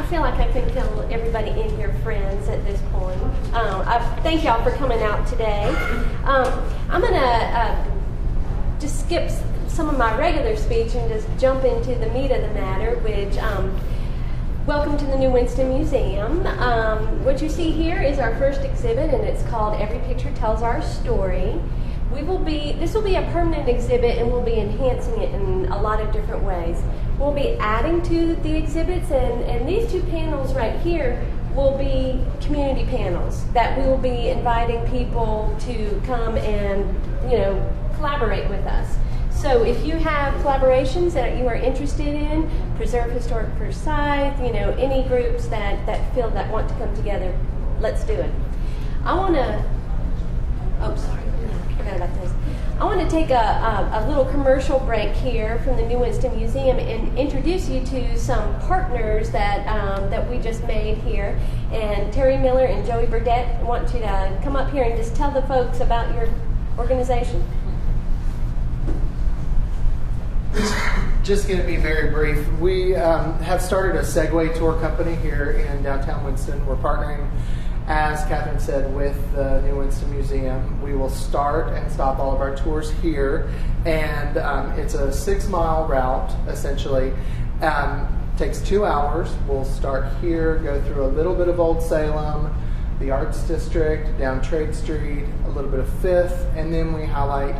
feel like I can tell everybody in here friends at this point. I thank y'all for coming out today. I'm going to just skip some of my regular speech and just jump into the meat of the matter, which welcome to the New Winston Museum. What you see here is our first exhibit, and it's called Every Picture Tells Our Story. This will be a permanent exhibit, and we'll be enhancing it in a lot of different ways. We'll be adding to the exhibits, and these two panels right here will be community panels that we will be inviting people to come and, collaborate with us. So if you have collaborations that you are interested in, Preserve Historic First Sight, any groups that want to come together, let's do it. I want to take a little commercial break here from the New Winston Museum and introduce you to some partners that we just made here. And Terry Miller and Joey Burdette want you to come up here and just tell the folks about your organization. Just going to be very brief. We have started a Segway Tour company here in downtown Winston. We're partnering, as Catherine said, with the New Winston Museum. We will start and stop all of our tours here, and it's a 6-mile route, essentially. Takes 2 hours. We'll start here, go through a little bit of Old Salem, the Arts District, down Trade Street, a little bit of Fifth, and then we highlight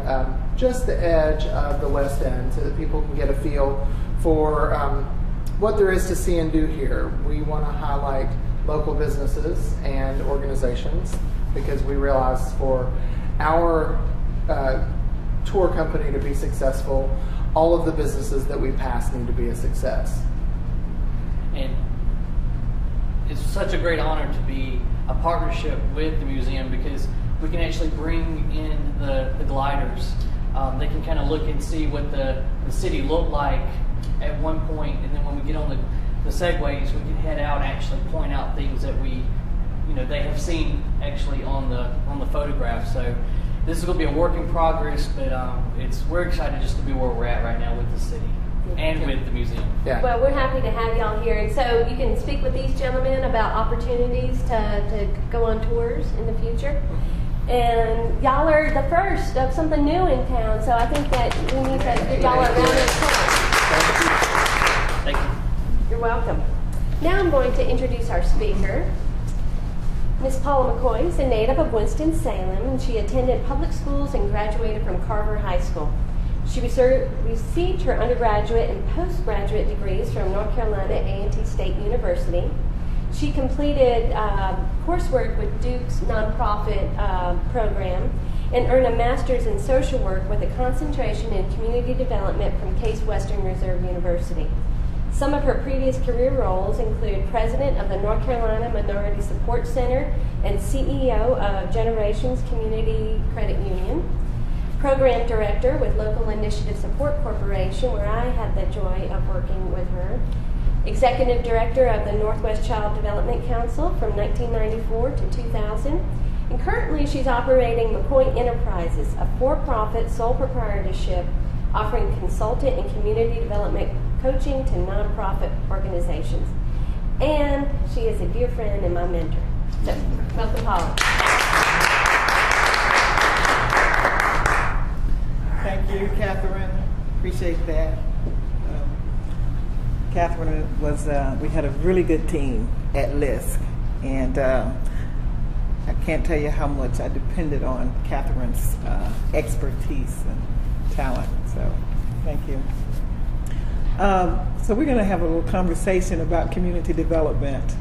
just the edge of the West End so that people can get a feel for what there is to see and do here. We want to highlight local businesses and organizations because we realize for our tour company to be successful, all of the businesses that we pass need to be a success. And it's such a great honor to be a partnership with the museum because we can actually bring in the gliders. They can kind of look and see what the city looked like at one point, and then when we get on the segways, we can head out and actually point out things that they have seen actually on the photograph. So this is going to be a work in progress, but we're excited just to be where we're at right now with the city and with the museum. Yeah. Well, we're happy to have y'all here, and so you can speak with these gentlemen about opportunities to go on tours in the future. And y'all are the first of something new in town, so I think that we need to give y'all a round of applause. Thank you. You're welcome. Now I'm going to introduce our speaker. Miss Paula McCoy is a native of Winston-Salem, and she attended public schools and graduated from Carver High School. She received her undergraduate and postgraduate degrees from North Carolina A&T State University. She completed coursework with Duke's nonprofit program and earned a master's in social work with a concentration in community development from Case Western Reserve University. Some of her previous career roles include president of the North Carolina Minority Support Center and CEO of Generations Community Credit Union, program director with Local Initiative Support Corporation, where I had the joy of working with her, executive director of the Northwest Child Development Council from 1994 to 2000, and currently she's operating McCoy Enterprises, a for-profit sole proprietorship offering consultant and community development coaching to nonprofit organizations. And she is a dear friend and my mentor. So, welcome, Paula. Thank you, Catherine. Appreciate that. Catherine we had a really good team at LISC, and I can't tell you how much I depended on Catherine's expertise and talent, so thank you. So we're going to have a little conversation about community development,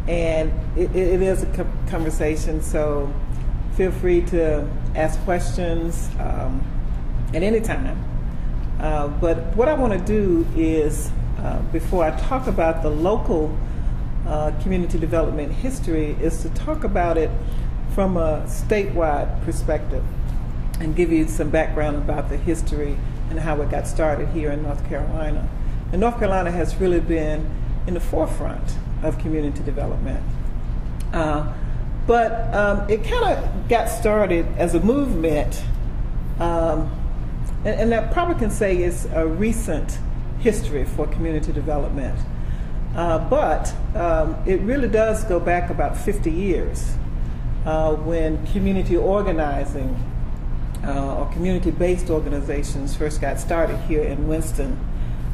and it is a conversation, so feel free to ask questions at any time. But what I want to do is, before I talk about the local community development history, is to talk about it from a statewide perspective and give you some background about the history and how it got started here in North Carolina. And North Carolina has really been in the forefront of community development. But it kind of got started as a movement, and that probably can say it's a recent history for community development. But it really does go back about 50 years when community organizing or community-based organizations first got started here in Winston.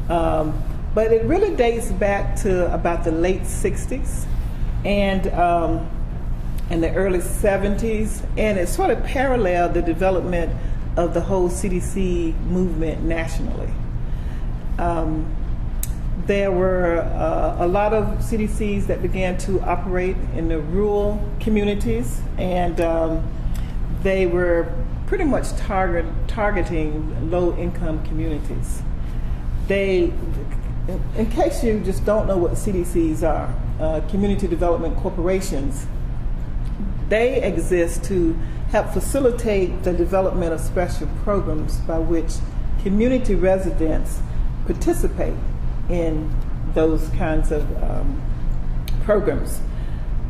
But it really dates back to about the late 60s and the early 70s, and it sort of paralleled the development of the whole CDC movement nationally. There were a lot of CDCs that began to operate in the rural communities, and they were pretty much targeting low-income communities. In case you just don't know what CDCs are, community development corporations, they exist to help facilitate the development of special programs by which community residents participate in those kinds of programs.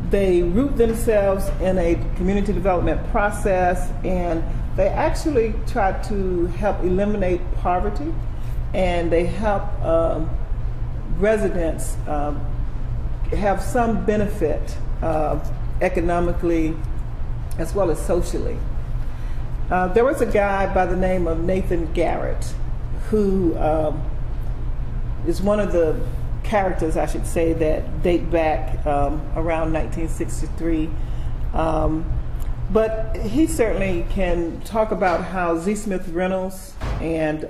They root themselves in a community development process, and they actually try to help eliminate poverty, and they help residents have some benefit economically as well as socially. There was a guy by the name of Nathan Garrett who is one of the characters, I should say, that date back around 1963. But he certainly can talk about how Z. Smith Reynolds and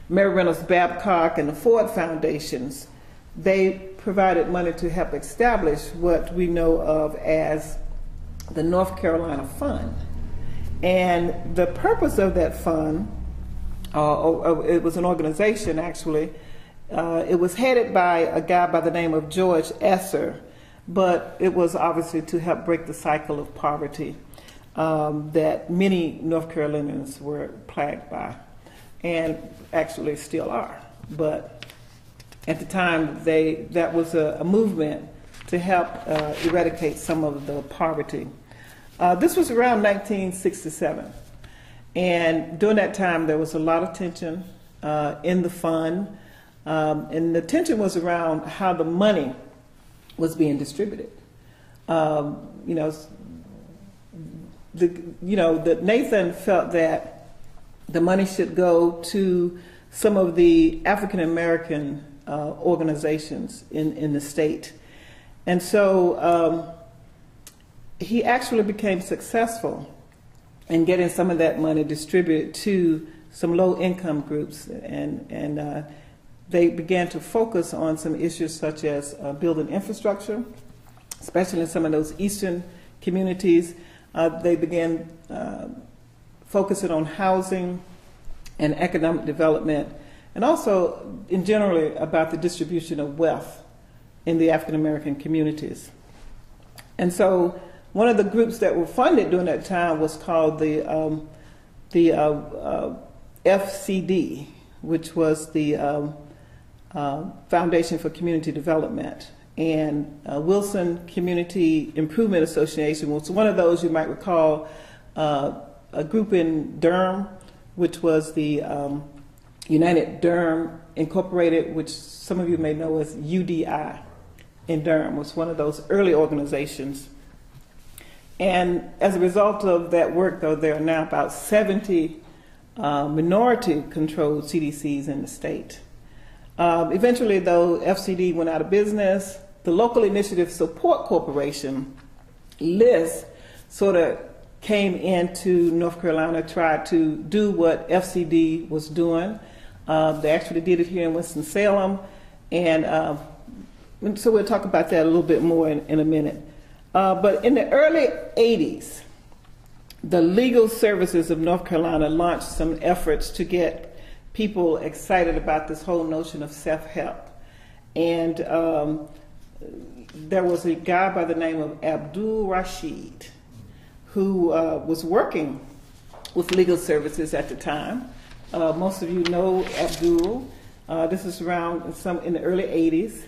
Mary Reynolds Babcock and the Ford Foundations, they provided money to help establish what we know of as the North Carolina Fund. And the purpose of that fund, it was an organization actually, it was headed by a guy by the name of George Esser, but it was obviously to help break the cycle of poverty that many North Carolinians were plagued by, and actually still are. But at the time, that was a movement to help eradicate some of the poverty. This was around 1967, and during that time there was a lot of tension in the fund, and the tension was around how the money was being distributed. Nathan felt that the money should go to some of the African American organizations in the state. And so he actually became successful in getting some of that money distributed to some low-income groups, and they began to focus on some issues such as building infrastructure, especially in some of those eastern communities. They began focusing on housing and economic development, and also in generally about the distribution of wealth in the African American communities. And so one of the groups that were funded during that time was called the FCD, which was the Foundation for Community Development. And Wilson Community Improvement Association was one of those, you might recall, a group in Durham, which was the United Durham Incorporated, which some of you may know as UDI in Durham, was one of those early organizations. And as a result of that work, though, there are now about 70 minority-controlled CDCs in the state. Eventually, though, FCD went out of business. The Local Initiative Support Corporation, LIS, sort of came into North Carolina, tried to do what FCD was doing. They actually did it here in Winston-Salem, and so we'll talk about that a little bit more in a minute. But in the early 80s, the Legal Services of North Carolina launched some efforts to get people excited about this whole notion of self-help. And there was a guy by the name of Abdul Rashid who was working with Legal Services at the time. Most of you know Abdul. This is around in the early 80s.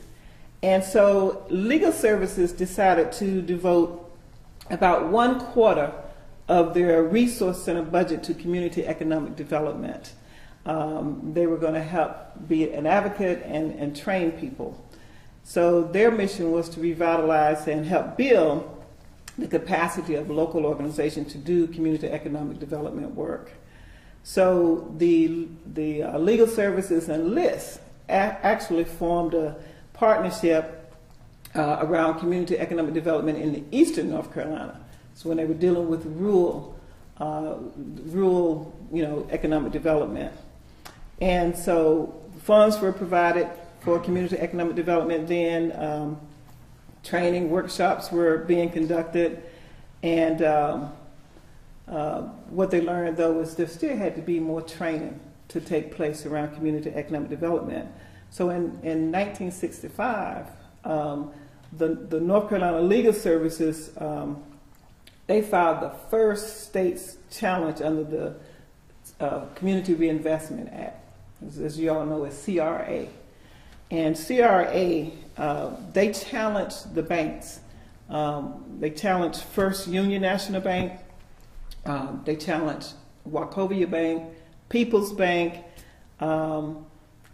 And so Legal Services decided to devote about 1/4 of their resource center budget to community economic development. They were going to help be an advocate and train people. So their mission was to revitalize and help build the capacity of local organizations to do community economic development work. So the legal services and LIS actually formed a partnership around community economic development in the eastern North Carolina. So when they were dealing with rural economic development. And so funds were provided for community economic development then. Training workshops were being conducted. And what they learned, though, was there still had to be more training to take place around community economic development. So in 1965, the North Carolina Legal Services, they filed the first state's challenge under the Community Reinvestment Act. As you all know, it's CRA. And CRA, they challenged the banks. They challenged First Union National Bank. They challenged Wachovia Bank, People's Bank,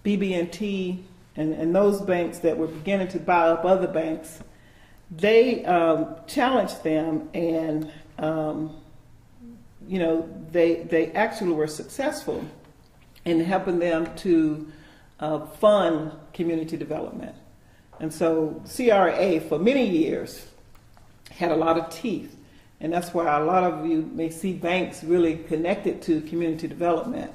BB&T, and those banks that were beginning to buy up other banks. They challenged them, and they actually were successful in helping them to fund community development. And so CRA for many years had a lot of teeth, and that's why a lot of you may see banks really connected to community development.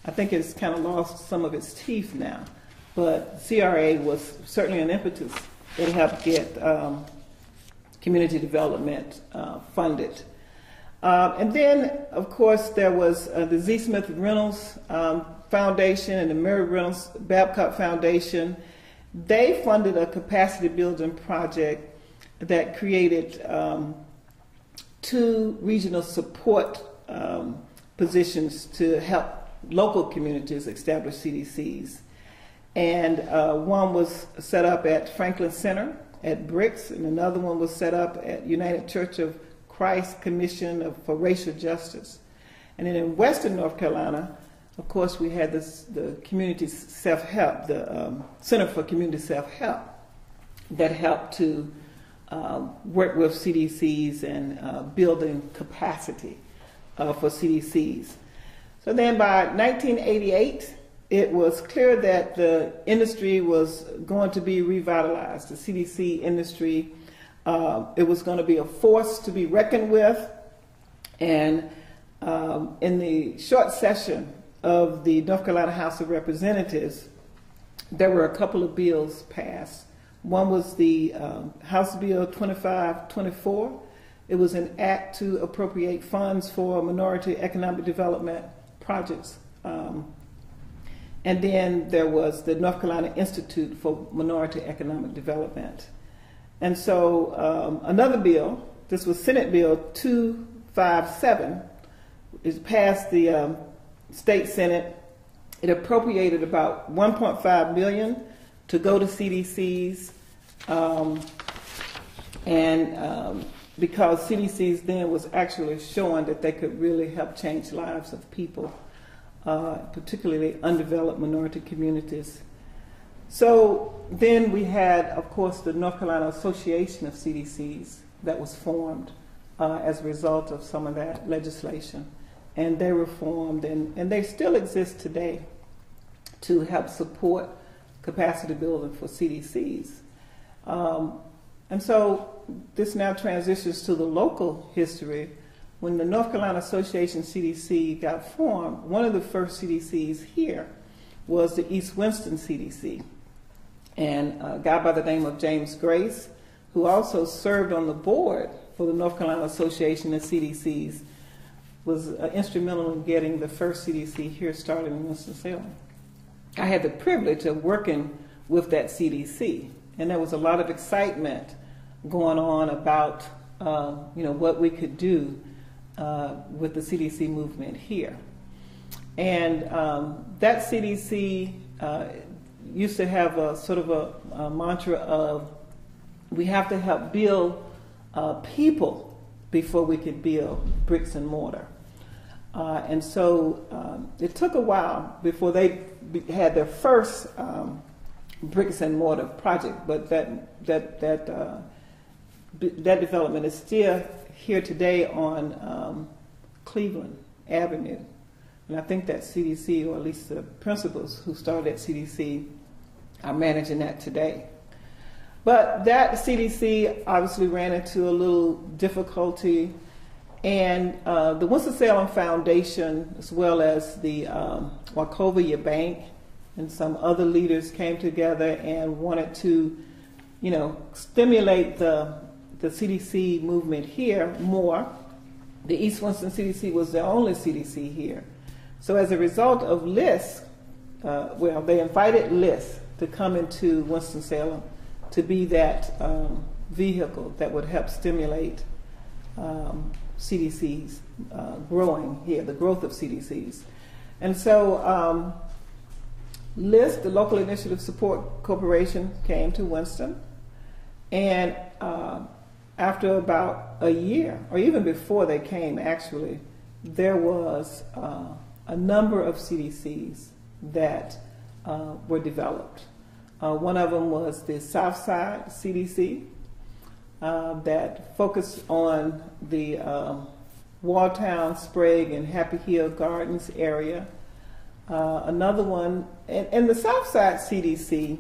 I think it's kind of lost some of its teeth now, but CRA was certainly an impetus that helped get community development funded. And then, of course, there was the Z. Smith Reynolds Foundation and the Mary Reynolds Babcock Foundation. They funded a capacity building project that created 2 regional support positions to help local communities establish CDCs. And one was set up at Franklin Center at Bricks, and another one was set up at United Church of Christ Commission for Racial Justice. And then in Western North Carolina, of course, we had the Community Self-Help, the Center for Community Self-Help, that helped to work with CDCs and building capacity for CDCs. So then by 1988, it was clear that the industry was going to be revitalized, the CDC industry. It was going to be a force to be reckoned with. And in the short session of the North Carolina House of Representatives, there were a couple of bills passed. One was the House Bill 2524. It was an act to appropriate funds for minority economic development projects. And then there was the North Carolina Institute for Minority Economic Development. And so another bill, this was Senate Bill 257, it passed the state Senate. It appropriated about $1.5 million to go to CDCs, because CDCs then was actually showing that they could really help change lives of people, particularly undeveloped minority communities. So then we had, of course, the North Carolina Association of CDCs that was formed as a result of some of that legislation. And they were formed, and they still exist today to help support capacity building for CDCs. And so this now transitions to the local history. When the North Carolina Association CDC got formed, one of the first CDCs here was the East Winston CDC. And a guy by the name of James Grace, who also served on the board for the North Carolina Association of CDCs, was instrumental in getting the first CDC here started in Winston-Salem. I had the privilege of working with that CDC, and there was a lot of excitement going on about what we could do with the CDC movement here. And that CDC used to have a sort of a mantra of, we have to help build people before we could build bricks and mortar. And so it took a while before they had their first bricks and mortar project, but that development is still here today on Cleveland Avenue. And I think that CDC, or at least the principals who started at CDC, are managing that today. But that CDC obviously ran into a little difficulty, and the Winston-Salem Foundation, as well as the Wachovia Bank and some other leaders, came together and wanted to, stimulate the CDC movement here more. The East Winston CDC was the only CDC here. So as a result of LISC, they invited LISC to come into Winston-Salem to be that vehicle that would help stimulate CDCs growing here, the growth of CDCs. And so LISC, the Local Initiative Support Corporation, came to Winston, and after about a year, or even before they came actually, there was a number of CDCs that were developed. One of them was the Southside CDC that focused on the Walltown, Sprague, and Happy Hill Gardens area. Another one, and the Southside CDC,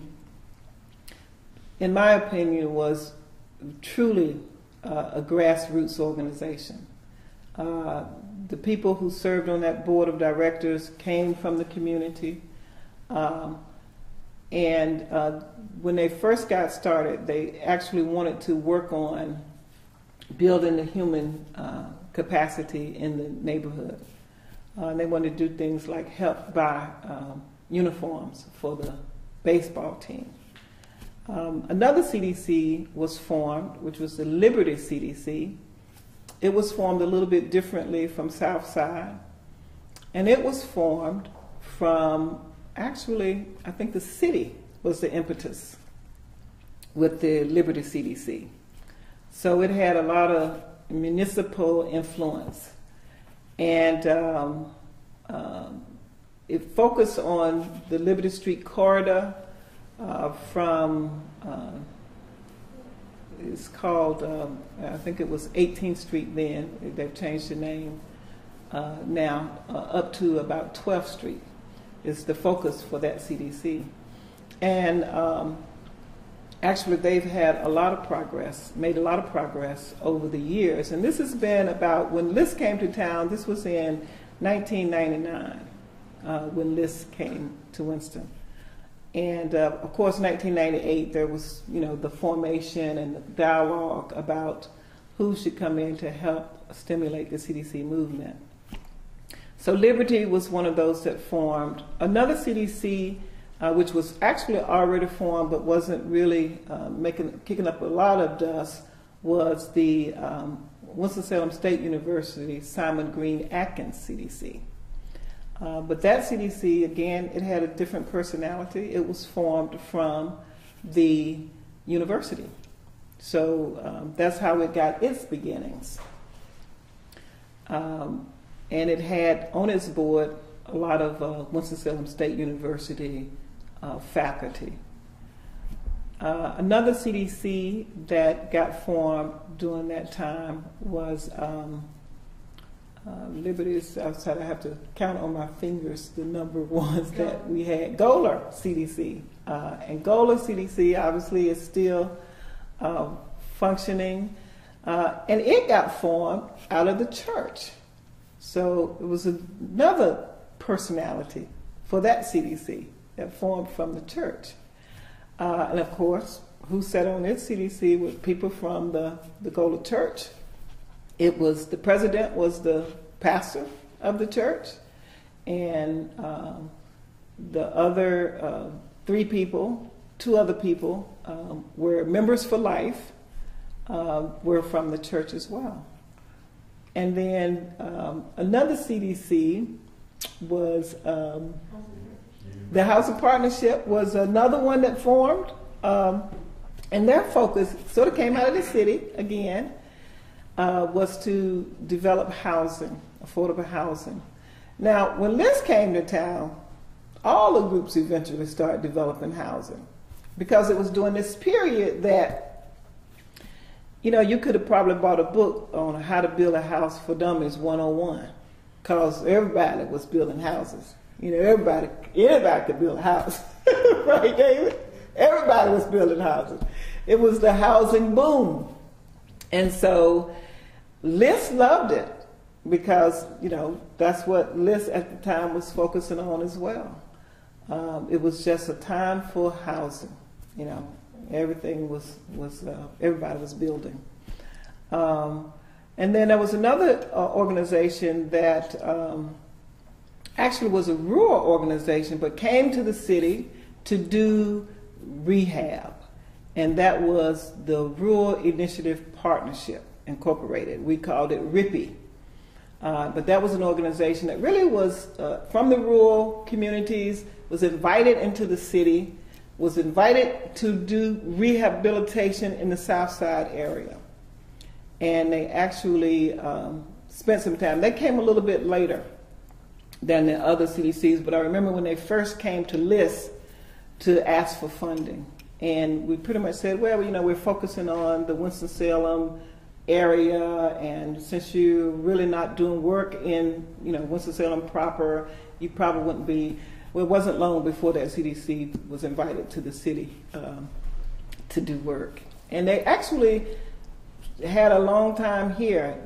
in my opinion, was truly a grassroots organization. The people who served on that board of directors came from the community. And when they first got started, they actually wanted to work on building the human capacity in the neighborhood. They wanted to do things like help buy uniforms for the baseball team. Another CDC was formed, which was the Liberty CDC. It was formed a little bit differently from Southside. And it was formed from, actually, I think the city was the impetus with the Liberty CDC. So it had a lot of municipal influence. And it focused on the Liberty Street corridor from, it's called, I think it was 18th Street then, they've changed the name now, up to about 12th Street is the focus for that CDC. And actually they've had a lot of progress, made a lot of progress over the years. And this has been about, when LISC came to town, this was in 1999 when LISC came to Winston. And of course, 1998, there was, the formation and the dialogue about who should come in to help stimulate the CDC movement. So Liberty was one of those that formed. Another CDC, which was actually already formed but wasn't really kicking up a lot of dust, was the Winston-Salem State University Simon Green Akan CDC. But that CDC, again, it had a different personality. It was formed from the university. So that's how it got its beginnings. And it had on its board a lot of Winston-Salem State University faculty. Another CDC that got formed during that time was Liberty's outside. I have to count on my fingers the number of ones that we had. Goler CDC. And Goler CDC obviously is still functioning. And it got formed out of the church. So it was another personality for that CDC that formed from the church. And of course, who sat on its CDC were people from the Goler Church. It was, the president was the pastor of the church, and the other two other people were members for life, were from the church as well. And then another CDC was the House of Partnership was another one that formed, and their focus sort of came out of the city again, was to develop housing, affordable housing. Now, when Liz came to town, all the groups eventually started developing housing. because it was during this period that, you know, you could have probably bought a book on how to build a house for dummies 101, because everybody was building houses. You know, anybody could build a house, right, David? Everybody was building houses. It was the housing boom. And so Liz loved it because, you know, that's what Liz at the time was focusing on as well. It was just a time for housing. You know, everything was everybody was building. And then there was another organization that actually was a rural organization, but came to the city to do rehab. And that was the Rural Initiative Partnership Incorporated. We called it RIPP. But that was an organization that really was from the rural communities, was invited into the city, was invited to do rehabilitation in the South Side area. And they actually spent some time. They came a little bit later than the other CDCs, but I remember when they first came to LIST to ask for funding. And we pretty much said, well, you know, we're focusing on the Winston-Salem area, and since you're really not doing work in, you know, Winston-Salem proper, you probably wouldn't be. Well, it wasn't long before that CDC was invited to the city to do work. And they actually had a long time here.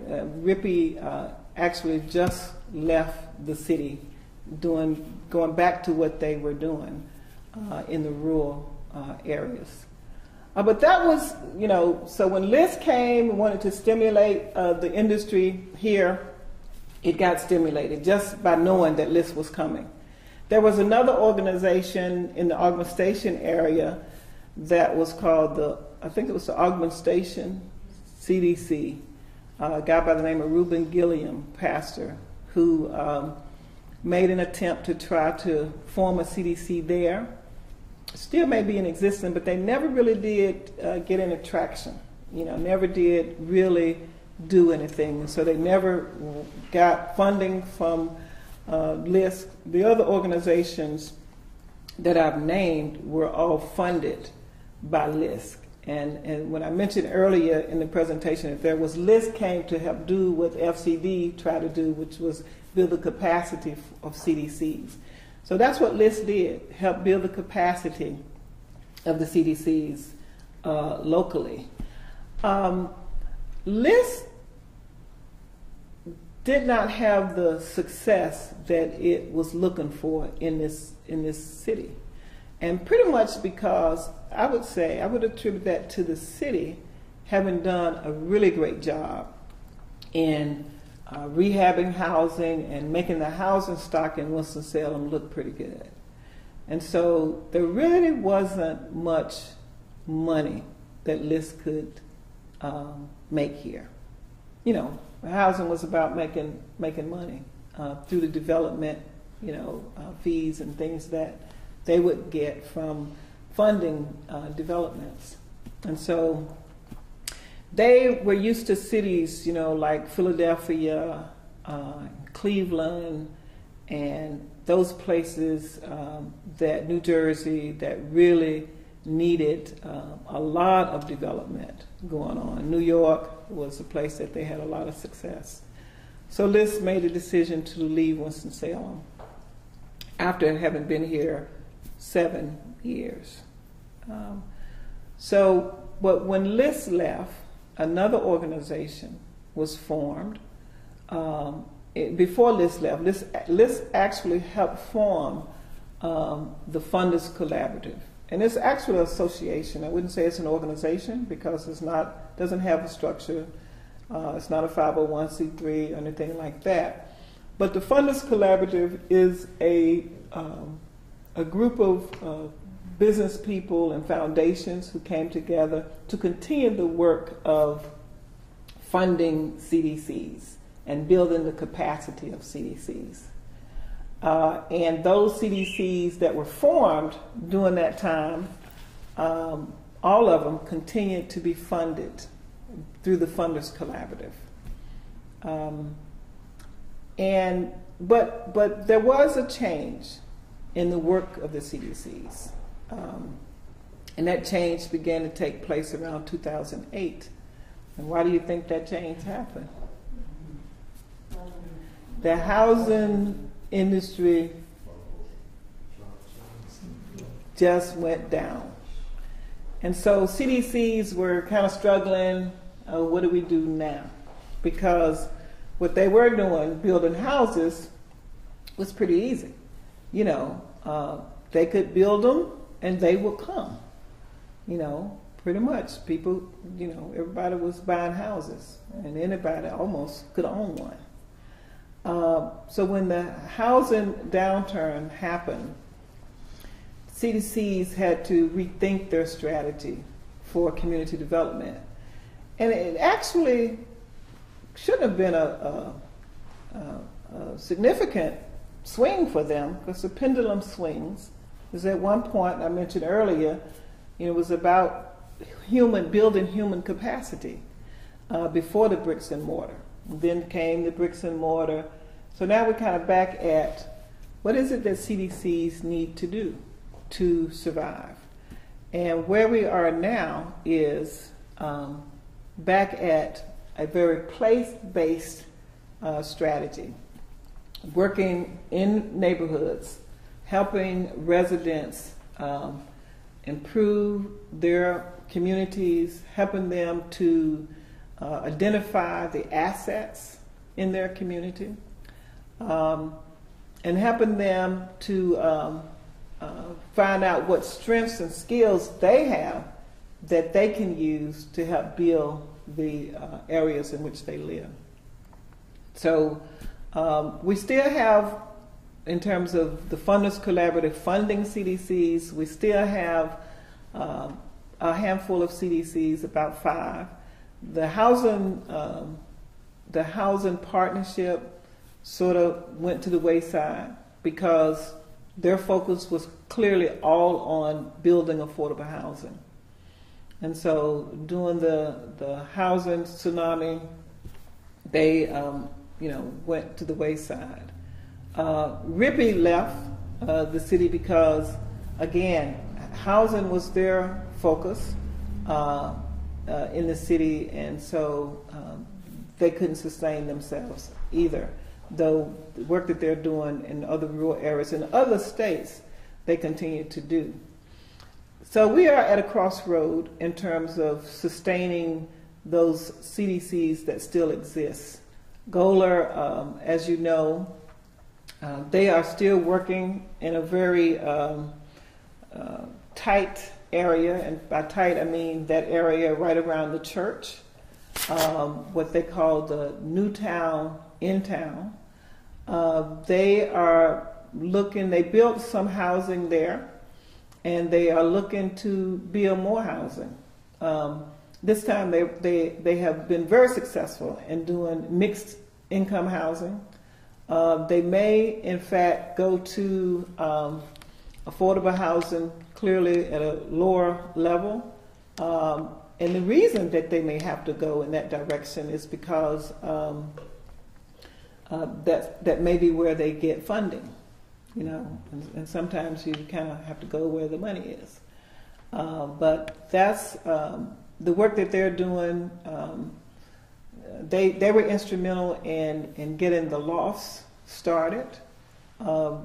RIPP actually just left the city going back to what they were doing in the rural areas. But that was, you know, so when Liz came and wanted to stimulate the industry here, it got stimulated just by knowing that Liz was coming. There was another organization in the Augmentation area that was called I think it was the Augmentation CDC, a guy by the name of Reuben Gilliam, pastor, who made an attempt to try to form a CDC there. Still may be in existence, but they never really did get any traction. You know, never did really do anything. And so they never got funding from LISC. The other organizations that I've named were all funded by LISC. And when I mentioned earlier in the presentation that there was LISC came to help do what FCD tried to do, which was build the capacity of CDCs. So that's what LISC did, help build the capacity of the CDCs locally. LISC did not have the success that it was looking for in this city. And pretty much because I would attribute that to the city having done a really great job in rehabbing housing and making the housing stock in Winston-Salem look pretty good. And so there really wasn't much money that LISC could make here. You know, housing was about making money through the development, you know, fees and things that they would get from funding developments. And so they were used to cities, you know, like Philadelphia, Cleveland, and those places that New Jersey that really needed a lot of development going on. New York was a place that they had a lot of success. So Liz made a decision to leave Winston-Salem after having been here 7 years. But when Liz left, another organization was formed. Before Liz left, Liz actually helped form the Funders Collaborative. And it's actually an association. I wouldn't say it's an organization because doesn't have a structure. It's not a 501c3 or anything like that. But the Funnest Collaborative is a group of business people and foundations who came together to continue the work of funding CDCs and building the capacity of CDCs. And those CDCs that were formed during that time, all of them continued to be funded through the Funders Collaborative. But there was a change in the work of the CDCs. And that change began to take place around 2008. And why do you think that change happened? The housing industry just went down. And so CDCs were kind of struggling, what do we do now? Because what they were doing, building houses, was pretty easy. You know, they could build them and they would come. You know, pretty much people, you know, everybody was buying houses and anybody almost could own one. So when the housing downturn happened, CDCs had to rethink their strategy for community development. And it actually shouldn't have been a significant swing for them, because the pendulum swings. Because at one point, I mentioned earlier, you know, it was about building human capacity before the bricks and mortar. And then came the bricks and mortar. So now we're kind of back at what is it that CDCs need to do to survive. And where we are now is back at a very place-based strategy, working in neighborhoods, helping residents improve their communities, helping them to identify the assets in their community, and helping them to find out what strengths and skills they have that they can use to help build the areas in which they live. So we still have, in terms of the Funders Collaborative funding CDCs, we still have a handful of CDCs, about 5. The housing partnership sort of went to the wayside because their focus was clearly all on building affordable housing. And so during the housing tsunami, they went to the wayside. RIPP left the city because, again, housing was their focus in the city, and so they couldn't sustain themselves either. Though the work that they're doing in other rural areas in other states, they continue to do. So we are at a crossroad in terms of sustaining those CDCs that still exist. Goler, as you know, they are still working in a very tight area, and by tight I mean that area right around the church, what they call the New Town, in town. They are looking, they built some housing there, and they are looking to build more housing. This time they have been very successful in doing mixed income housing. They may, in fact, go to affordable housing clearly at a lower level. And the reason that they may have to go in that direction is because that may be where they get funding, you know, and sometimes you kind of have to go where the money is. But that's the work that they're doing. They were instrumental in getting the lofts started.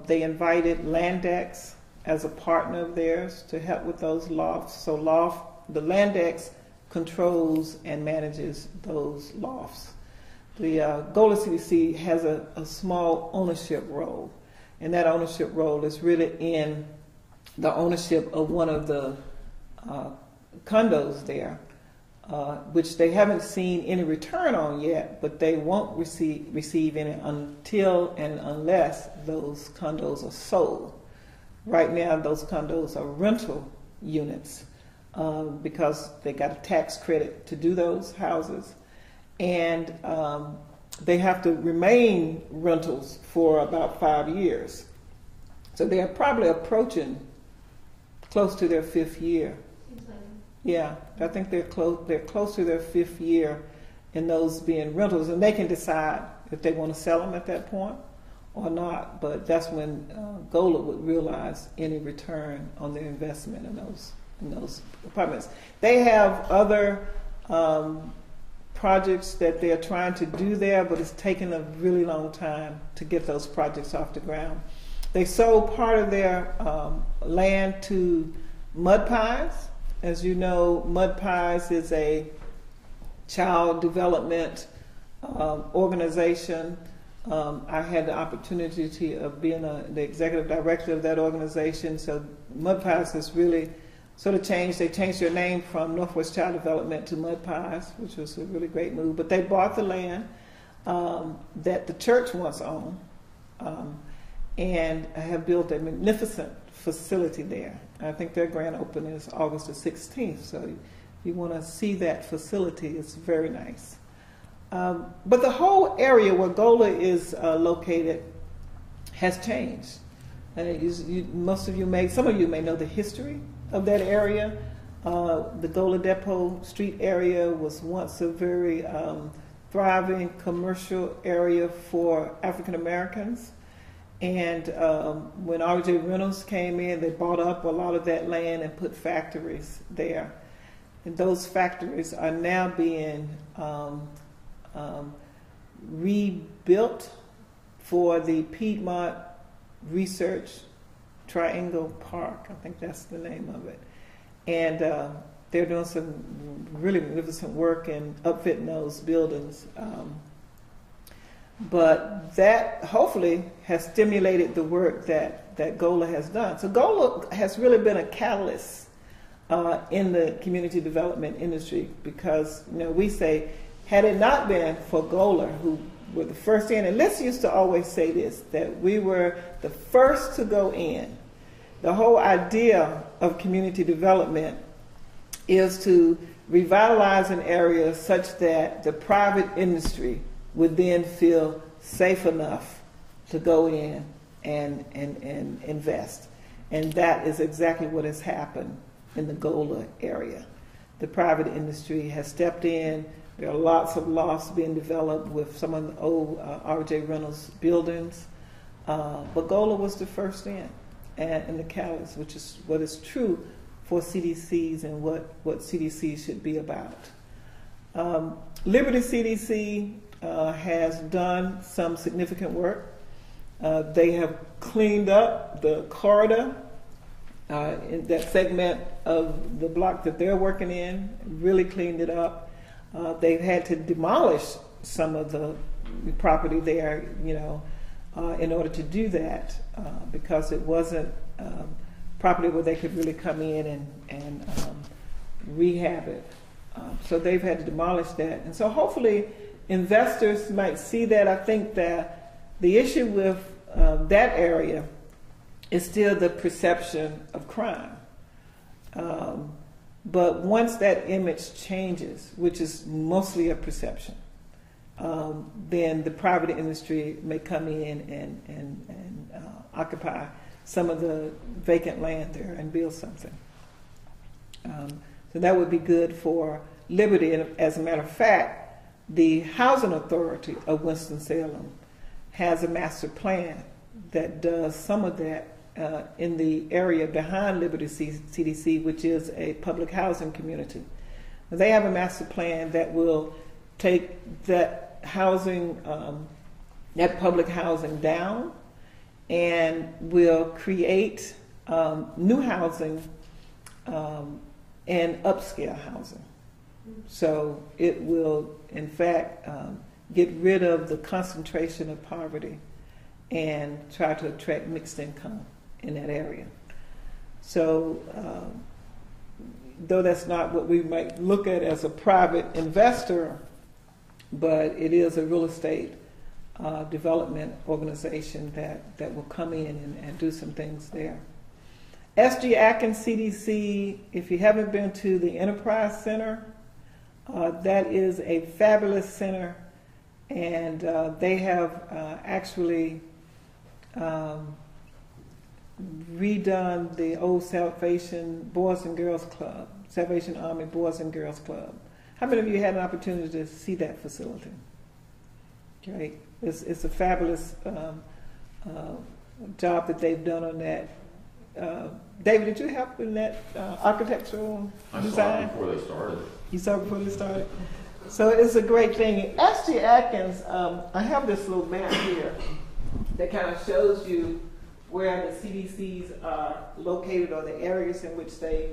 They invited Landex as a partner of theirs to help with those lofts. So the Landex controls and manages those lofts. The Goler CDC has a small ownership role, and that ownership role is really in the ownership of one of the condos there, which they haven't seen any return on yet, but they won't receive any until and unless those condos are sold. Right now, those condos are rental units because they got a tax credit to do those houses. And they have to remain rentals for about 5 years. So they are probably approaching close to their 5th year. Yeah, I think they're close to their 5th year in those being rentals, and they can decide if they want to sell them at that point or not. But that's when Goler would realize any return on their investment in in those apartments. They have other projects that they're trying to do there, but it's taken a really long time to get those projects off the ground. They sold part of their land to Mud Pies. As you know, Mud Pies is a child development organization. I had the opportunity of being the executive director of that organization. So Mud Pies has really sort of changed. They changed their name from Northwest Child Development to Mud Pies, which was a really great move. But they bought the land that the church once owned and have built a magnificent facility there. I think their grand opening is August the 16th. So if you want to see that facility, it's very nice. But the whole area where GOLA is located has changed. Some of you may know the history of that area. The GOLA Depot Street area was once a very thriving commercial area for African Americans. And when R.J. Reynolds came in, they bought up a lot of that land and put factories there. And those factories are now being rebuilt for the Piedmont Research Triangle Park. I think that's the name of it. And they're doing some really magnificent work in upfitting those buildings. But that hopefully has stimulated the work that GOLA has done. So GOLA has really been a catalyst in the community development industry because, we say, had it not been for GOLA, who were the first in, and Liz used to always say this, that we were the first to go in. The whole idea of community development is to revitalize an area such that the private industry would then feel safe enough to go in and invest. And that is exactly what has happened in the GOLA area. The private industry has stepped in. There are lots of lofts being developed with some of the old R.J. Reynolds buildings. But GOLA was the first in the catalyst, which is what is true for CDCs and what CDCs should be about. Liberty CDC has done some significant work. They have cleaned up the corridor in that segment of the block that they're working in, really cleaned it up. They've had to demolish some of the property there, in order to do that because it wasn't property where they could really come in and rehab it. So they've had to demolish that. And so hopefully investors might see that. I think that the issue with that area is still the perception of crime. But once that image changes, which is mostly a perception, then the private industry may come in and occupy some of the vacant land there and build something. So that would be good for Liberty. And as a matter of fact, the Housing Authority of Winston-Salem has a master plan that does some of that in the area behind Liberty CDC, which is a public housing community. They have a master plan that will take that housing, that public housing down, and will create new housing and upscale housing. So it will, in fact, get rid of the concentration of poverty and try to attract mixed income in that area. So though that's not what we might look at as a private investor, but it is a real estate development organization that will come in and do some things there. SG Akan CDC, if you haven't been to the Enterprise Center, that is a fabulous center, and they have actually redone the old Salvation Boys and Girls Club, Salvation Army Boys and Girls Club. How many of you had an opportunity to see that facility? Okay, it's a fabulous job that they've done on that. David, did you help in that architectural design? I saw it before they started. You saw it before they started? So it's a great thing. SG Atkins, I have this little map here that kind of shows you where the CDCs are located or the areas in which they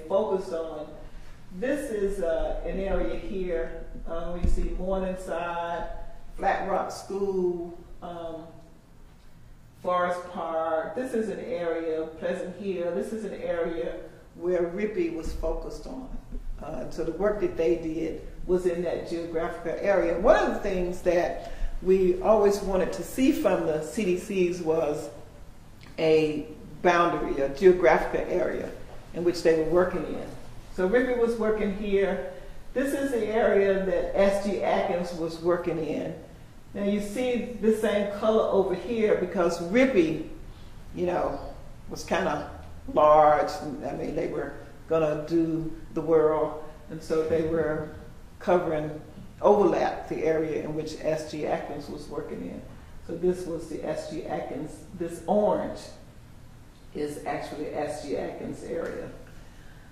focused on. This is an area here where you see Morningside, Flat Rock School, Forest Park. This is an area, Pleasant Hill. This is an area where RIPP was focused on. So the work that they did was in that geographical area. One of the things that we always wanted to see from the CDCs was a boundary, a geographical area in which they were working in. So RIPP was working here. This is the area that SG Atkins was working in. Now you see the same color over here because RIPP, was kind of large. I mean, they were going to do the world, and so they were overlap the area in which SG Atkins was working in. So this was the SG Atkins. This orange is actually SG Atkins area.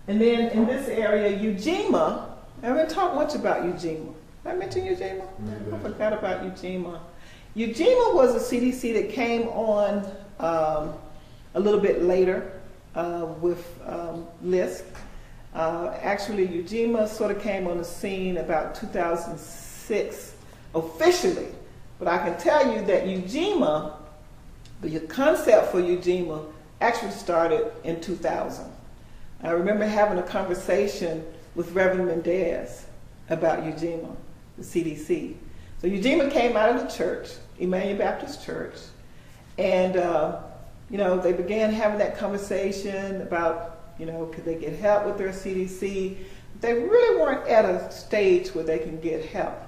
And then in this area, Ujima, I haven't talked much about Ujima. Did I mention Ujima? I forgot about Ujima. Ujima was a CDC that came on a little bit later with LISC. Actually, Ujima sort of came on the scene about 2006 officially. But I can tell you that Ujima, the concept for Ujima, actually started in 2000. I remember having a conversation with Reverend Mendez about Ujima, the CDC. So Ujima came out of the church, Emmanuel Baptist Church, and they began having that conversation about, could they get help with their CDC? They really weren't at a stage where they can get help.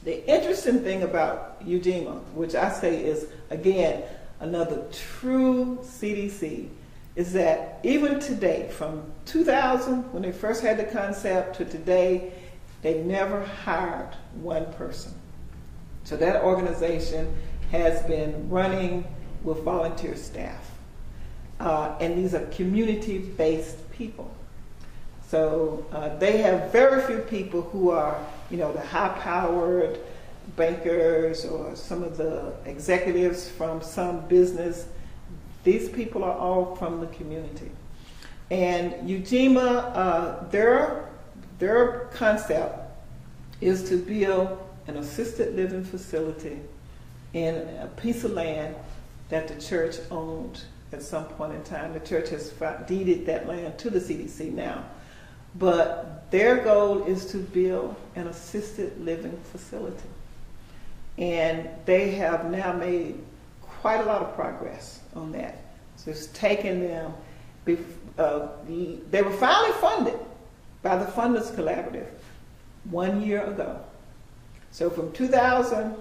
The interesting thing about Ujima, which I say is, again, another true CDC, is that even today, from 2000, when they first had the concept, to today, they never hired one person. So that organization has been running with volunteer staff. And these are community-based people. So they have very few people who are, the high-powered bankers or some of the executives from some business. These people are all from the community. And Ujima, their concept is to build an assisted living facility in a piece of land that the church owned at some point in time. The church has deeded that land to the CDC now. But their goal is to build an assisted living facility. And they have now made quite a lot of progress on that. So it's taken them, they were finally funded by the Funders Collaborative 1 year ago. So from 2000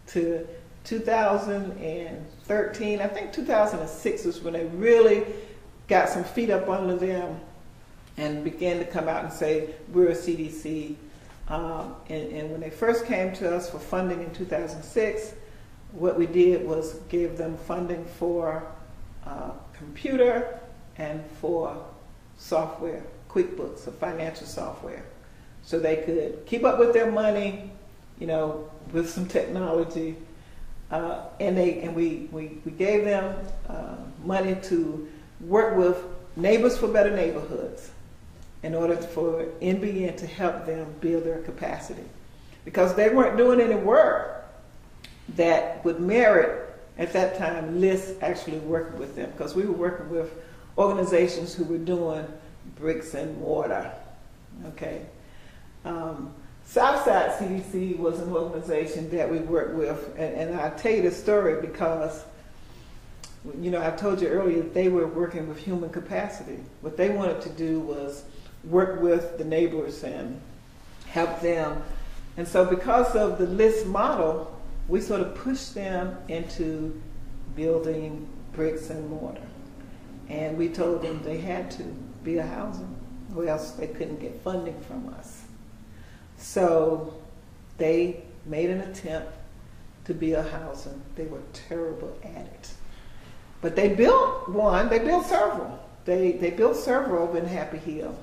to 2013, I think 2006 was when they really got some feet up under them and began to come out and say, we're a CDC. And when they first came to us for funding in 2006, what we did was give them funding for computer and for software, QuickBooks, so financial software. So they could keep up with their money, with some technology. And we gave them money to work with Neighbors for Better Neighborhoods in order for NBN to help them build their capacity. Because they weren't doing any work that would merit, at that time, LISC actually working with them. Because we were working with organizations who were doing bricks and mortar, okay? Southside CDC was an organization that we worked with, and I'll tell you this story because, I told you earlier they were working with human capacity. What they wanted to do was work with the neighbors and help them. And so because of the LISC model, we sort of pushed them into building bricks and mortar. And we told them they had to be a housing, or else they couldn't get funding from us. So they made an attempt to be a housing. They were terrible at it. But they built one. They built several. They built several over in Happy Hill.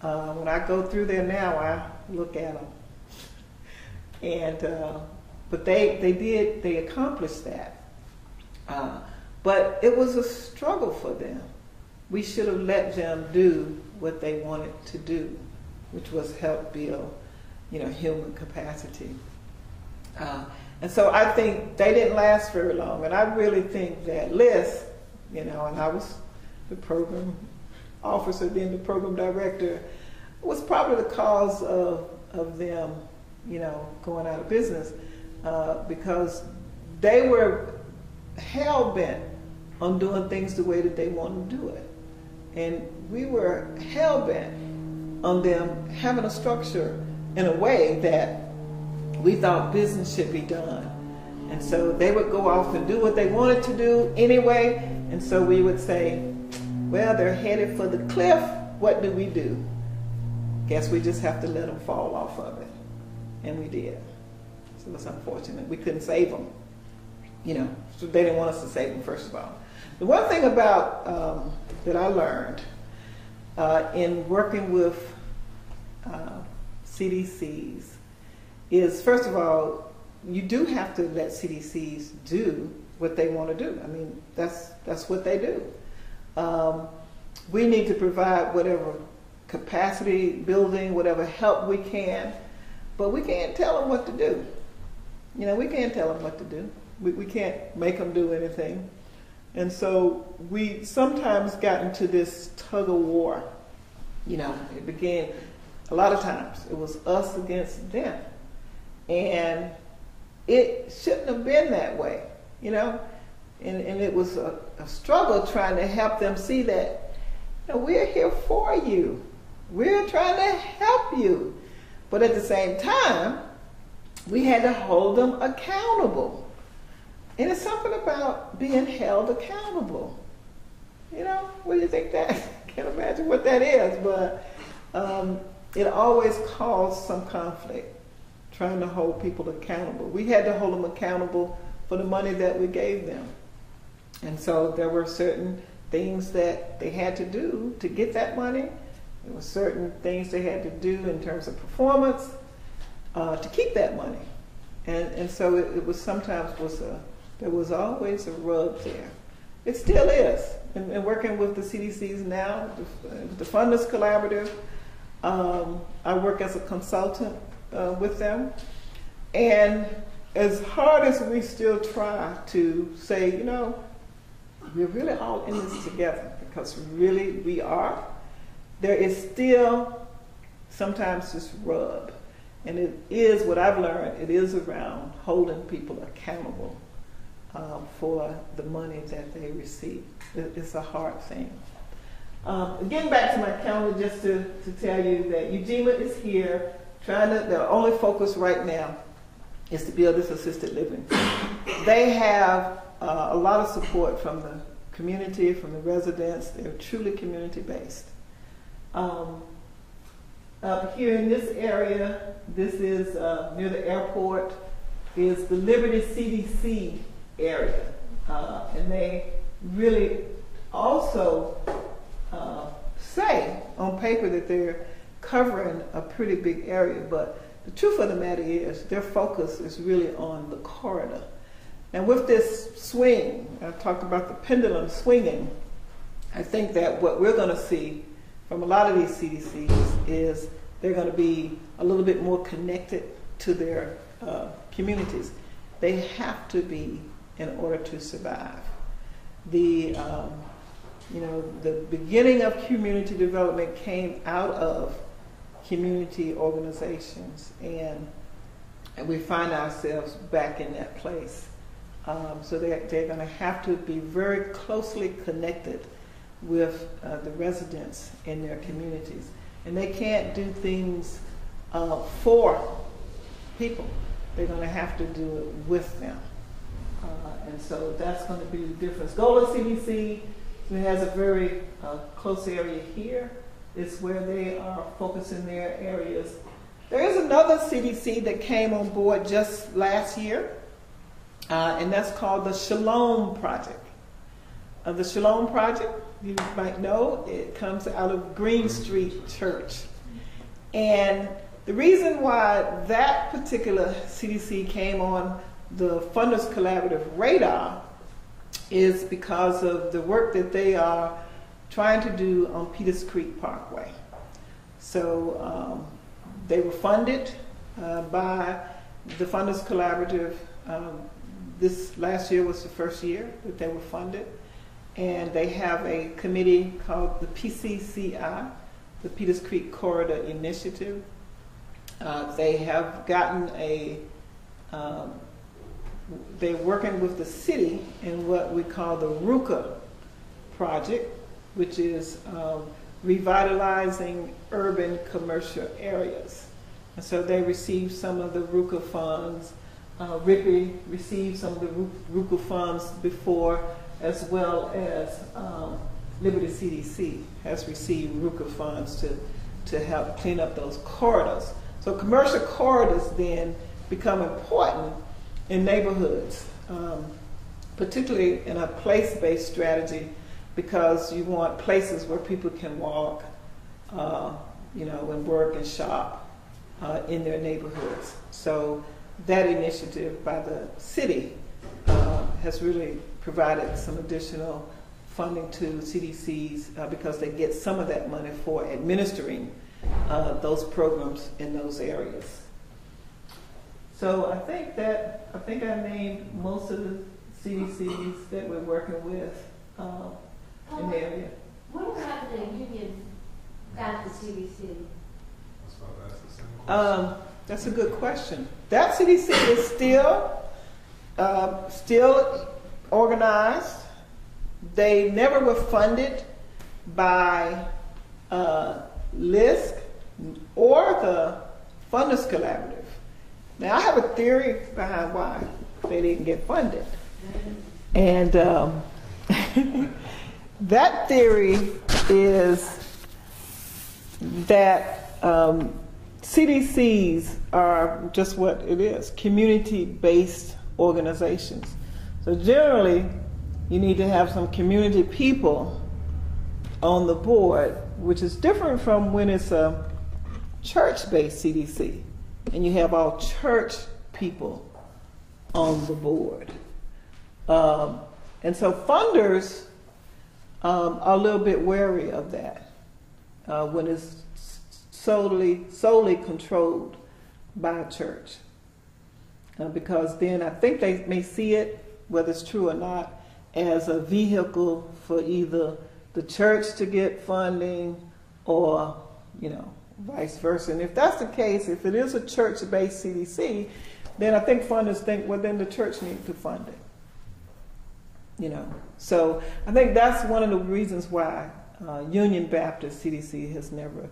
When I go through there now, I look at them. And but they accomplished that. But it was a struggle for them. We should have let them do what they wanted to do, which was help build, human capacity. And so I think they didn't last very long. And I really think that Liz, and I was the program officer, then the program director, was probably the cause of them, going out of business, because they were hell-bent on doing things the way that they wanted to do it. And we were hell-bent on them having a structure in a way that we thought business should be done. And so they would go off and do what they wanted to do anyway. And so we would say, well, they're headed for the cliff. What do we do? Guess we just have to let them fall off of it. And we did. So it was unfortunate. We couldn't save them. So they didn't want us to save them, first of all. The one thing about that I learned in working with CDCs is, first of all, you do have to let CDCs do what they want to do. I mean, that's what they do. We need to provide whatever capacity building, whatever help we can, but we can't tell them what to do. We can't tell them what to do. We can't make them do anything. And so we sometimes got into this tug of war. It began, a lot of times, it was us against them. And it shouldn't have been that way, And it was a struggle trying to help them see that, we're here for you. We're trying to help you. But at the same time, we had to hold them accountable. And it's something about being held accountable. What do you think that? I can't imagine what that is, but it always caused some conflict, trying to hold people accountable. We had to hold them accountable for the money that we gave them. And so there were certain things that they had to do to get that money. There were certain things they had to do in terms of performance to keep that money. And so it was sometimes there was always a rub there. It still is. And working with the CDCs now, the Funders Collaborative, I work as a consultant with them. And as hard as we still try to say, we're really all in this together, because really we are, there is still sometimes this rub. And it is, what I've learned, it is around holding people accountable for the money that they receive. It's a hard thing. Getting back to my calendar, just to tell you that Ujima is here, their only focus right now is to build this assisted living. They have a lot of support from the community, from the residents. They're truly community-based. Up here in this area, this is near the airport, is the Liberty CDC area. And they really also say on paper that they're covering a pretty big area, but the truth of the matter is their focus is really on the corridor. And with this swing, I talked about the pendulum swinging, I think that what we're going to see from a lot of these CDCs is they're going to be a little bit more connected to their communities. They have to be in order to survive. The beginning of community development came out of community organizations, and we find ourselves back in that place. So they're going to have to be very closely connected with the residents in their communities. And they can't do things for people. They're going to have to do it with them. And so that's going to be the difference. Gola CDC has a very close area here. It's where they are focusing their areas. There is another CDC that came on board just last year, and that's called the Shalom Project. the Shalom Project, you might know, it comes out of Green Street Church. And the reason why that particular CDC came on the Funders Collaborative radar is because of the work that they are trying to do on Peters Creek Parkway. So they were funded by the Funders Collaborative. This last year was the first year that they were funded. And they have a committee called the PCCI, the Peters Creek Corridor Initiative. They have gotten they're working with the city in what we call the RUCA project, which is revitalizing urban commercial areas. And so they received some of the RUCA funds. RIPP received some of the RUCA funds before, as well as Liberty CDC has received RUCA funds to help clean up those corridors. So commercial corridors then become important in neighborhoods, particularly in a place-based strategy, because you want places where people can walk, and work and shop in their neighborhoods. So that initiative by the city has really provided some additional funding to CDCs because they get some of that money for administering those programs in those areas. So I think I named most of the CDCs that we're working with in the area. What about the Union Baptist CDC? That's a good question. That CDC is still organized. They never were funded by LISC or the Funnest Collaborative. Now, I have a theory behind why they didn't get funded. And that theory is that CDCs are just what it is, community-based organizations. So generally, you need to have some community people on the board, which is different from when it's a church-based CDC, and you have all church people on the board. And so funders are a little bit wary of that when it's solely controlled by a church. Because then I think they may see it, whether it's true or not, as a vehicle for either the church to get funding or, vice versa. And if that's the case, if it is a church-based CDC, then I think funders think, well, then the church needs to fund it. So I think that's one of the reasons why Union Baptist CDC has never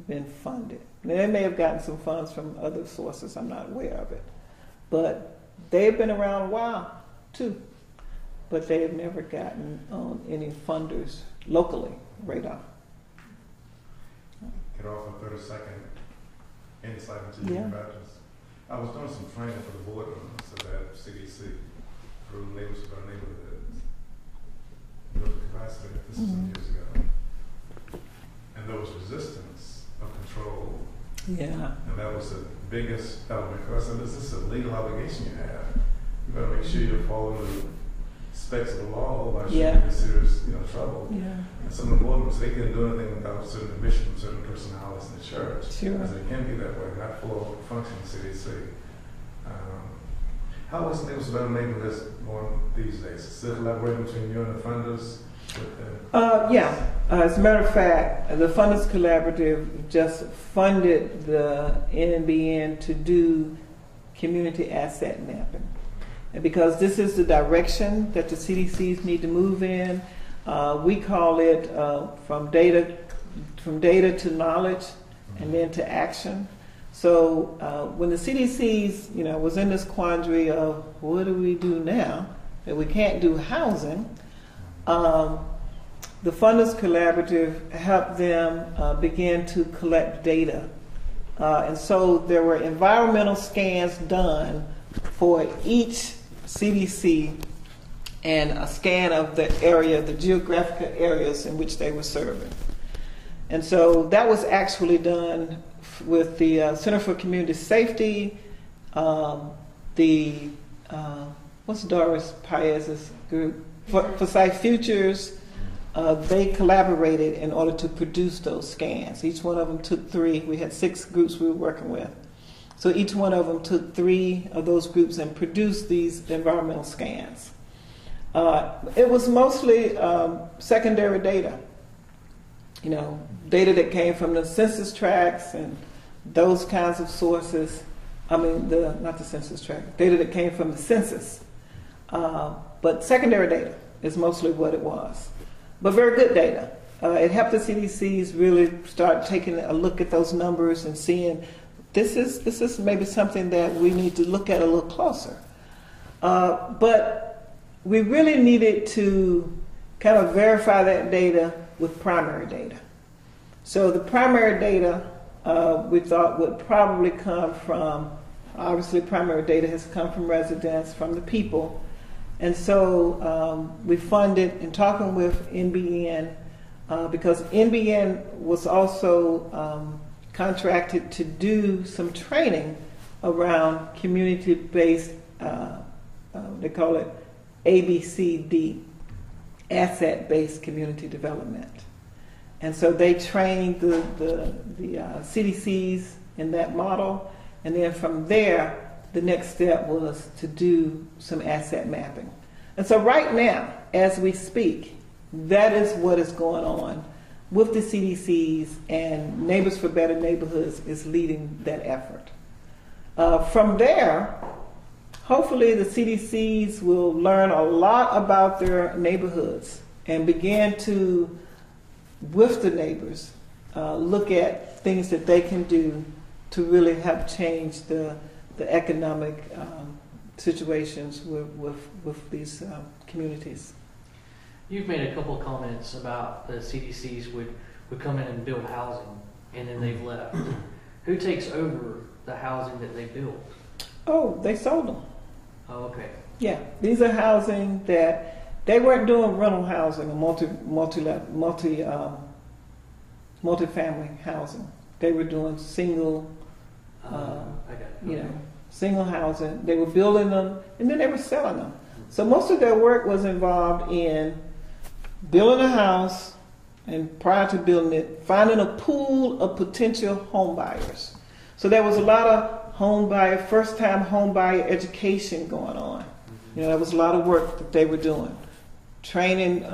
been funded. Now, they may have gotten some funds from other sources, I'm not aware of it. But they've been around a while, too. But they have never gotten on any funders locally radar. Get off a 30-second insight into Union Baptist. I was doing some training for the board members of that CDC through neighborhoods by neighborhoods. Built capacity. This is some years ago. And there was resistance of control. Yeah. And that was the biggest element. Because I said, this is a legal obligation you have. You better make sure you're following the specs of the law, otherwise you're in serious trouble. Yeah. And some of the board members, they couldn't do anything without certain permission from certain personalities in the church. Sure. Because it can be that way, not full functioning CDC. How is Neighbors Better Neighborhoods going these days? Still collaborating between you and the funders? As a matter of fact, the Funnest Collaborative just funded the NBN to do community asset mapping. And because this is the direction that the CDCs need to move in, we call it from data to knowledge and then to action. So when the CDCs, was in this quandary of what do we do now that we can't do housing, the Funnest Collaborative helped them begin to collect data. And so there were environmental scans done for each CDC and a scan of the area, the geographical areas in which they were serving. And so that was actually done with the Center for Community Safety, what's Doris Paez's group? Foresight Futures. They collaborated in order to produce those scans. Each one of them took 3. We had 6 groups we were working with. So each one of them took 3 of those groups and produced these environmental scans. It was mostly secondary data. Data that came from the census tracts and those kinds of sources. Not the census tract, data that came from the census. But secondary data is mostly what it was. But very good data. It helped the CDCs really start taking a look at those numbers and seeing this is maybe something that we need to look at a little closer. But we really needed to kind of verify that data with primary data. So the primary data we thought would probably come from, obviously primary data has come from residents, from the people. And so we funded, in talking with NBN, because NBN was also contracted to do some training around community-based, they call it ABCD, asset-based community development. And so they trained the CDCs in that model, and then from there, the next step was to do some asset mapping. And so right now, as we speak, that is what is going on with the CDCs, and Neighbors for Better Neighborhoods is leading that effort. From there, hopefully the CDCs will learn a lot about their neighborhoods and begin to, with the neighbors, look at things that they can do to really help change the economic situations with these communities. You've made a couple of comments about the CDCs would come in and build housing, and then they've left. Who takes over the housing that they built? Oh, they sold them. Oh, okay. Yeah, these are housing that they weren't doing rental housing or multi-family housing. They were doing single, single housing. They were building them and then they were selling them. So most of their work was involved in building a house, and prior to building it, finding a pool of potential home buyers. So there was a lot of first-time home buyer education going on. There was a lot of work that they were doing, training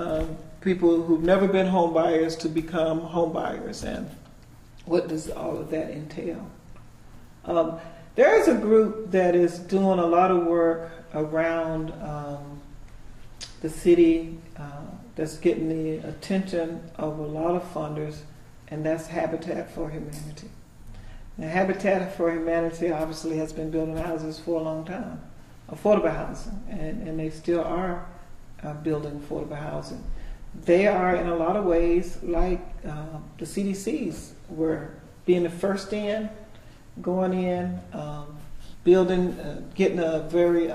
people who've never been home buyers to become home buyers, and what does all of that entail? There is a group that is doing a lot of work around the city that's getting the attention of a lot of funders, and that's Habitat for Humanity. Now, Habitat for Humanity obviously has been building houses for a long time, affordable housing, and they still are building affordable housing. They are, in a lot of ways, like the CDCs were being the first in, going in, building, getting a very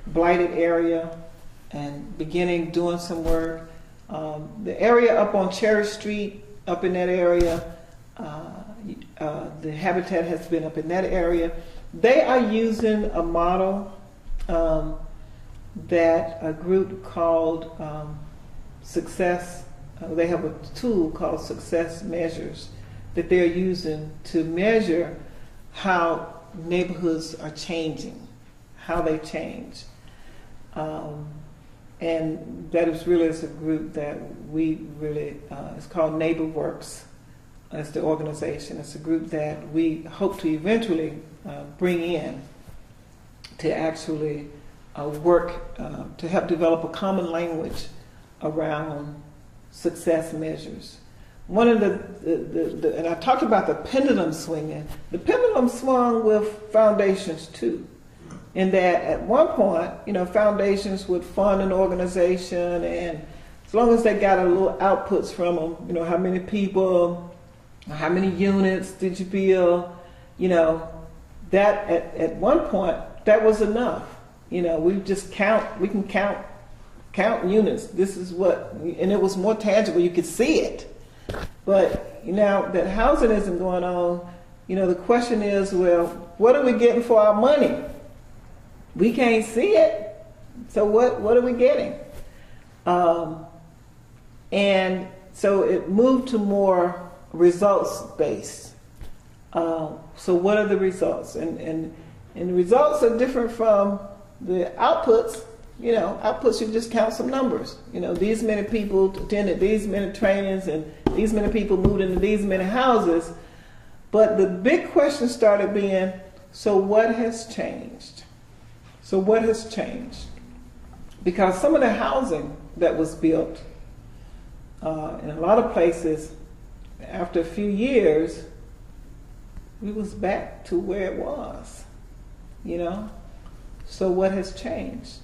blighted area and beginning doing some work. The area up on Cherry Street, up in that area, the Habitat has been up in that area. They are using a model that a group called Success, they have a tool called Success Measures that they're using to measure how neighborhoods are changing, how they change. And that is really as a group that we really, it's called NeighborWorks. That's the organization. It's a group that we hope to eventually bring in to actually work to help develop a common language around success measures. One of the and I talked about the pendulum swinging. The pendulum swung with foundations too, in that at one point, foundations would fund an organization, and as long as they got a little outputs from them, how many people, how many units did you build, that at one point that was enough. We can count count units. This is what, and it was more tangible. You could see it. But now that housing isn't going on, the question is, well, what are we getting for our money? We can't see it. So what are we getting? And so it moved to more results-based. So what are the results? And the results are different from the outputs. Outputs, you just count some numbers. These many people attended these many trainings and these many people moved into these many houses. But the big question started being, so what has changed? So what has changed? Because some of the housing that was built in a lot of places, after a few years, we was back to where it was, So what has changed?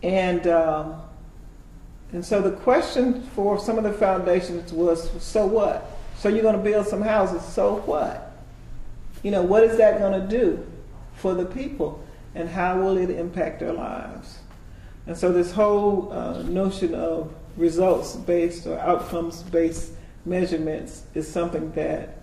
And so the question for some of the foundations was, so what? So you're going to build some houses, so what? What is that going to do for the people? And how will it impact their lives? And so this whole notion of results-based or outcomes-based measurements is something that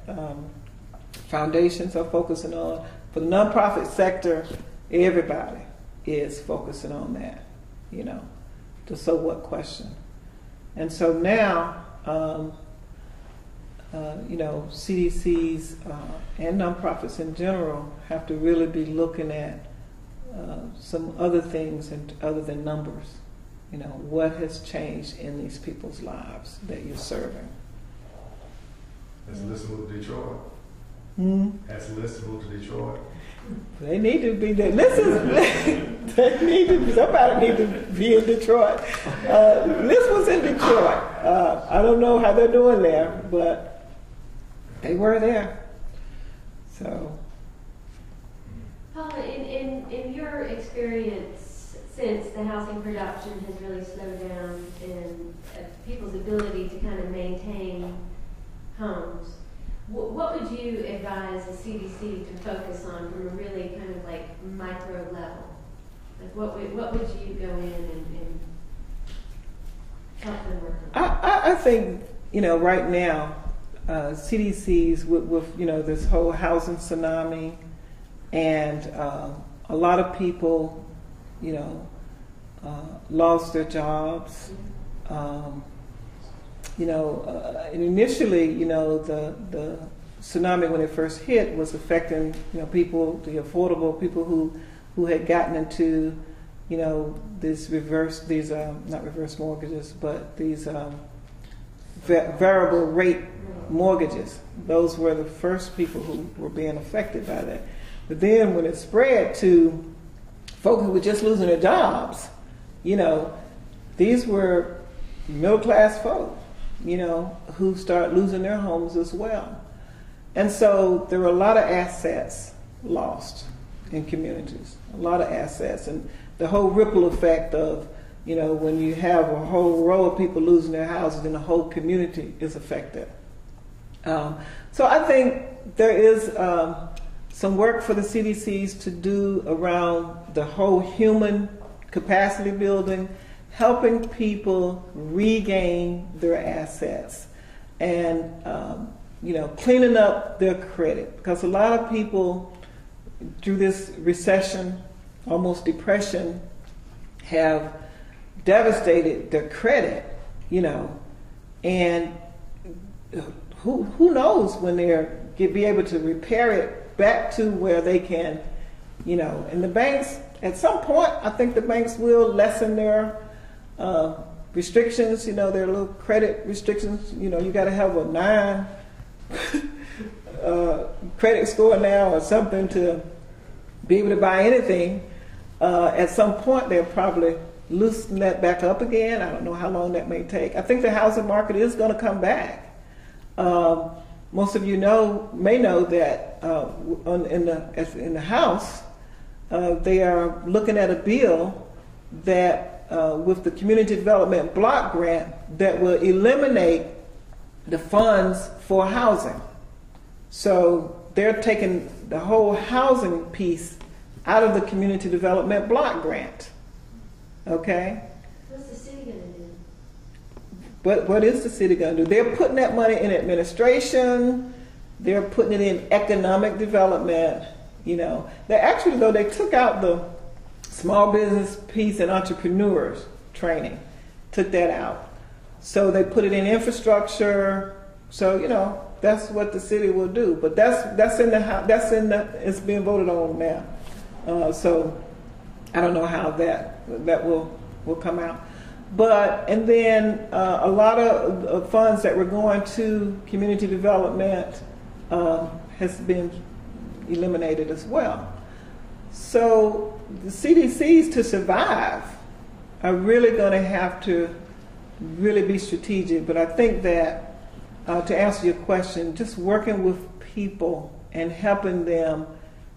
foundations are focusing on. For the nonprofit sector, everybody is focusing on that, the so what question. And so now, CDCs and nonprofits in general have to really be looking at some other things other than numbers. What has changed in these people's lives that you're serving? Has Liz moved to Detroit? Has Liz moved to Detroit? They need to be there. Somebody need to be in Detroit. Liz was in Detroit. I don't know how they're doing there, but they were there. So, Paula, in your experience, since the housing production has really slowed down and people's ability to kind of maintain homes, what would you advise the CDC to focus on from a really kind of like micro level? Like what would you go in and help them work on? I think, right now, CDCs with this whole housing tsunami, and a lot of people, lost their jobs. Initially, the tsunami when it first hit was affecting, people, the affordable people who had gotten into, not reverse mortgages, but these variable rate mortgages. Those were the first people who were being affected by that. But then when it spread to folks who were just losing their jobs, these were middle-class folk, who start losing their homes as well. And so there were a lot of assets lost in communities, a lot of assets. And the whole ripple effect of, when you have a whole row of people losing their houses, then the whole community is affected. So I think there is some work for the CDCs to do around the whole human capacity building, helping people regain their assets, and cleaning up their credit, because a lot of people through this recession, almost depression, have devastated their credit, and who knows when they'll be able to repair it back to where they can, and the banks at some point, I think the banks will lessen their restrictions, their little credit restrictions. You got to have a 9 credit score now or something to be able to buy anything. At some point, they'll probably loosen that back up again. I don't know how long that may take. I think the housing market is going to come back. Most of you may know that in the House, they are looking at a bill that with the community development block grant that will eliminate the funds for housing. So they're taking the whole housing piece out of the community development block grant. Okay? What's the city going to do? What is the city going to do? They're putting that money in administration. They're putting it in economic development. You know, they actually, though, they took out the small business piece and entrepreneurs training, took that out. So they put it in infrastructure. So, you know, that's what the city will do. But that's in the it's being voted on now. So I don't know how that will come out. But, and then a lot of funds that were going to community development has been eliminated as well. So the CDCs, to survive, are really going to have to really be strategic. But I think that to answer your question, just working with people and helping them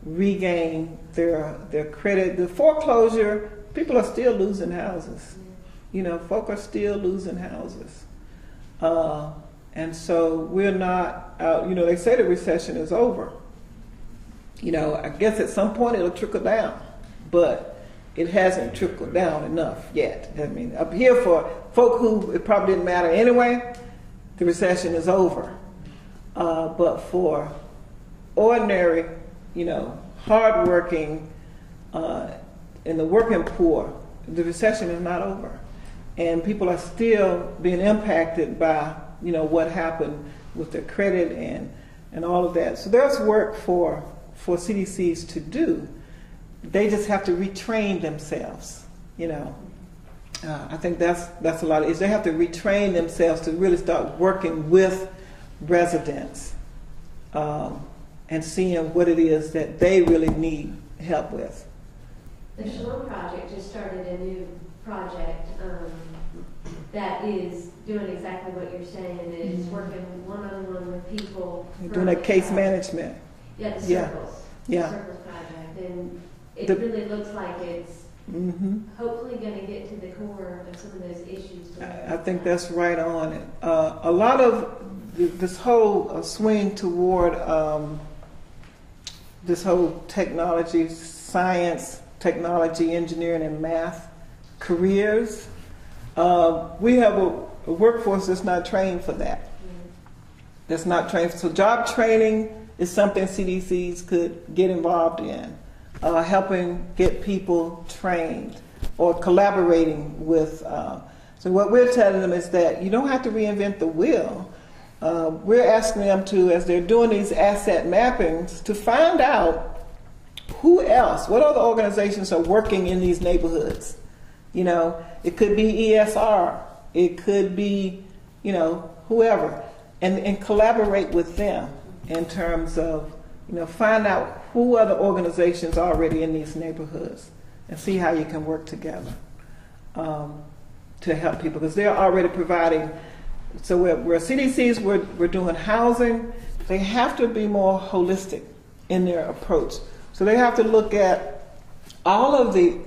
regain their credit. The foreclosure, people are still losing houses. You know, folk are still losing houses. And so we're not out, you know, they say the recession is over. You know, I guess at some point it'll trickle down, but it hasn't trickled down enough yet. I mean, up here for folk who it probably didn't matter anyway, the recession is over. But for ordinary, you know, hardworking, and the working poor, the recession is not over. And people are still being impacted by, you know, what happened with their credit and all of that. So there's work for CDCs to do. They just have to retrain themselves, you know. I think that's a lot of it. They have to retrain themselves to really start working with residents and seeing what it is that they really need help with. The Shalom Project just started a new project that is doing exactly what you're saying. It's working one-on-one with people. You're doing a case management. Yeah, the circles. Yeah. The circles project. And it really looks like it's hopefully going to get to the core of some of those issues. I think that's right on it. A lot of this whole swing toward this whole technology, science, technology, engineering, and math careers, we have a workforce that's not trained for that. That's not trained. So job training is something CDCs could get involved in, helping get people trained or collaborating with. So what we're telling them is that you don't have to reinvent the wheel. We're asking them to, as they're doing these asset mappings, to find out who else, what other organizations are working in these neighborhoods. You know, it could be ESR, it could be, you know, whoever, and collaborate with them in terms of, you know, find out who other organizations are already in these neighborhoods and see how you can work together to help people, because they're already providing. So where CDCs we're doing housing, they have to be more holistic in their approach. So they have to look at all of the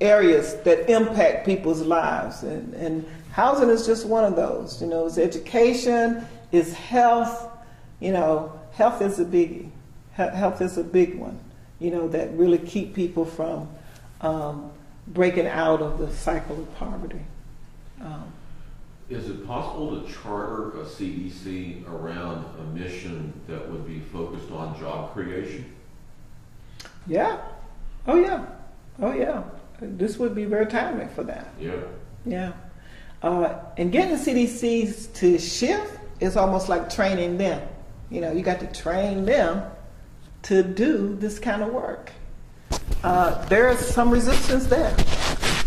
areas that impact people's lives, and housing is just one of those. You know, it's education, it's health. You know, health is a biggie. Health is a big one. You know, that really keep people from breaking out of the cycle of poverty. Is it possible to charter a CDC around a mission that would be focused on job creation? Yeah. Oh, yeah. Oh, yeah. This would be very timely for that. Yeah. Yeah. And getting the CDCs to shift is almost like training them. You know, you got to train them to do this kind of work. There is some resistance there.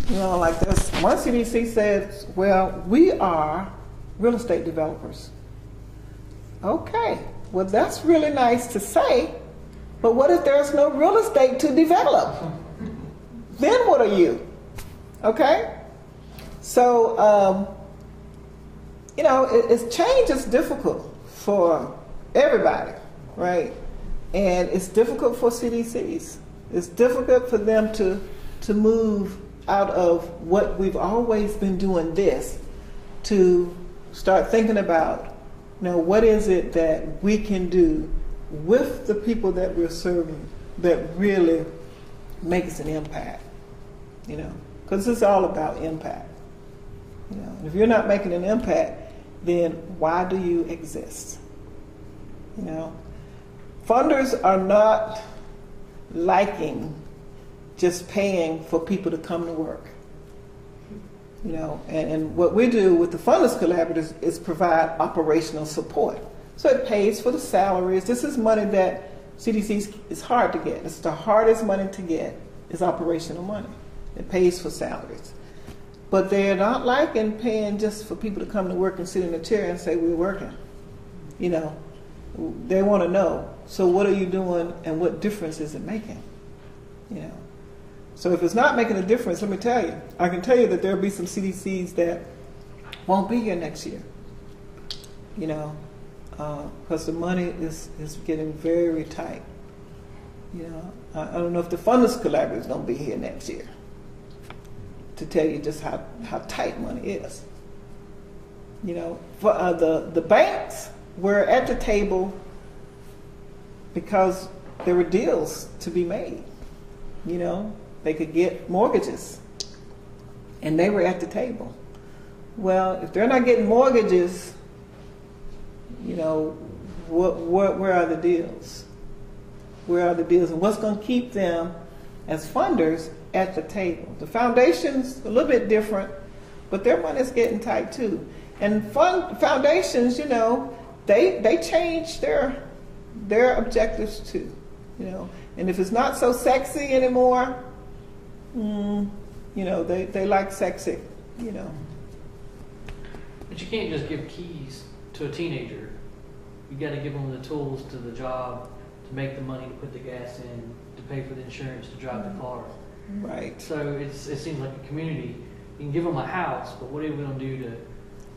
You know, like this one CDC said, well, we are real estate developers. Okay, well, that's really nice to say, but what if there's no real estate to develop? Then what are you? Okay? So, you know, change is difficult for everybody, right? And it's difficult for CDCs. It's difficult for them to move out of what we've always been doing, this, to start thinking about, you know, what is it that we can do with the people that we're serving that really makes an impact, you know, because it's all about impact. You know, and if you're not making an impact, then why do you exist? You know, funders are not liking just paying for people to come to work. You know, and what we do with the Funnest Collaborative is provide operational support. So it pays for the salaries. This is money that CDCs is hard to get. It's the hardest money to get is operational money. It pays for salaries. But they're not liking paying just for people to come to work and sit in a chair and say, we're working. You know, they want to know, so what are you doing and what difference is it making? You know. So if it's not making a difference, let me tell you, I can tell you that there'll be some CDCs that won't be here next year. You know, because the money is getting very tight. You know, I don't know if the Funnest Collaborative is going to be here next year to tell you just how tight money is. You know, for the banks were at the table because there were deals to be made. You know, they could get mortgages, and they were at the table. Well, if they're not getting mortgages, you know, where are the deals? Where are the deals? And what's going to keep them as funders at the table? The foundation's a little bit different, but their money's getting tight too. And foundations, you know, they change their objectives too, you know. And if it's not so sexy anymore, you know, they like sexy, you know. But you can't just give keys to a teenager. You got to give them the tools to the job, to make the money to put the gas in, to pay for the insurance, to drive the car. Right. So it seems like a community. You can give them a house, but what are we going to do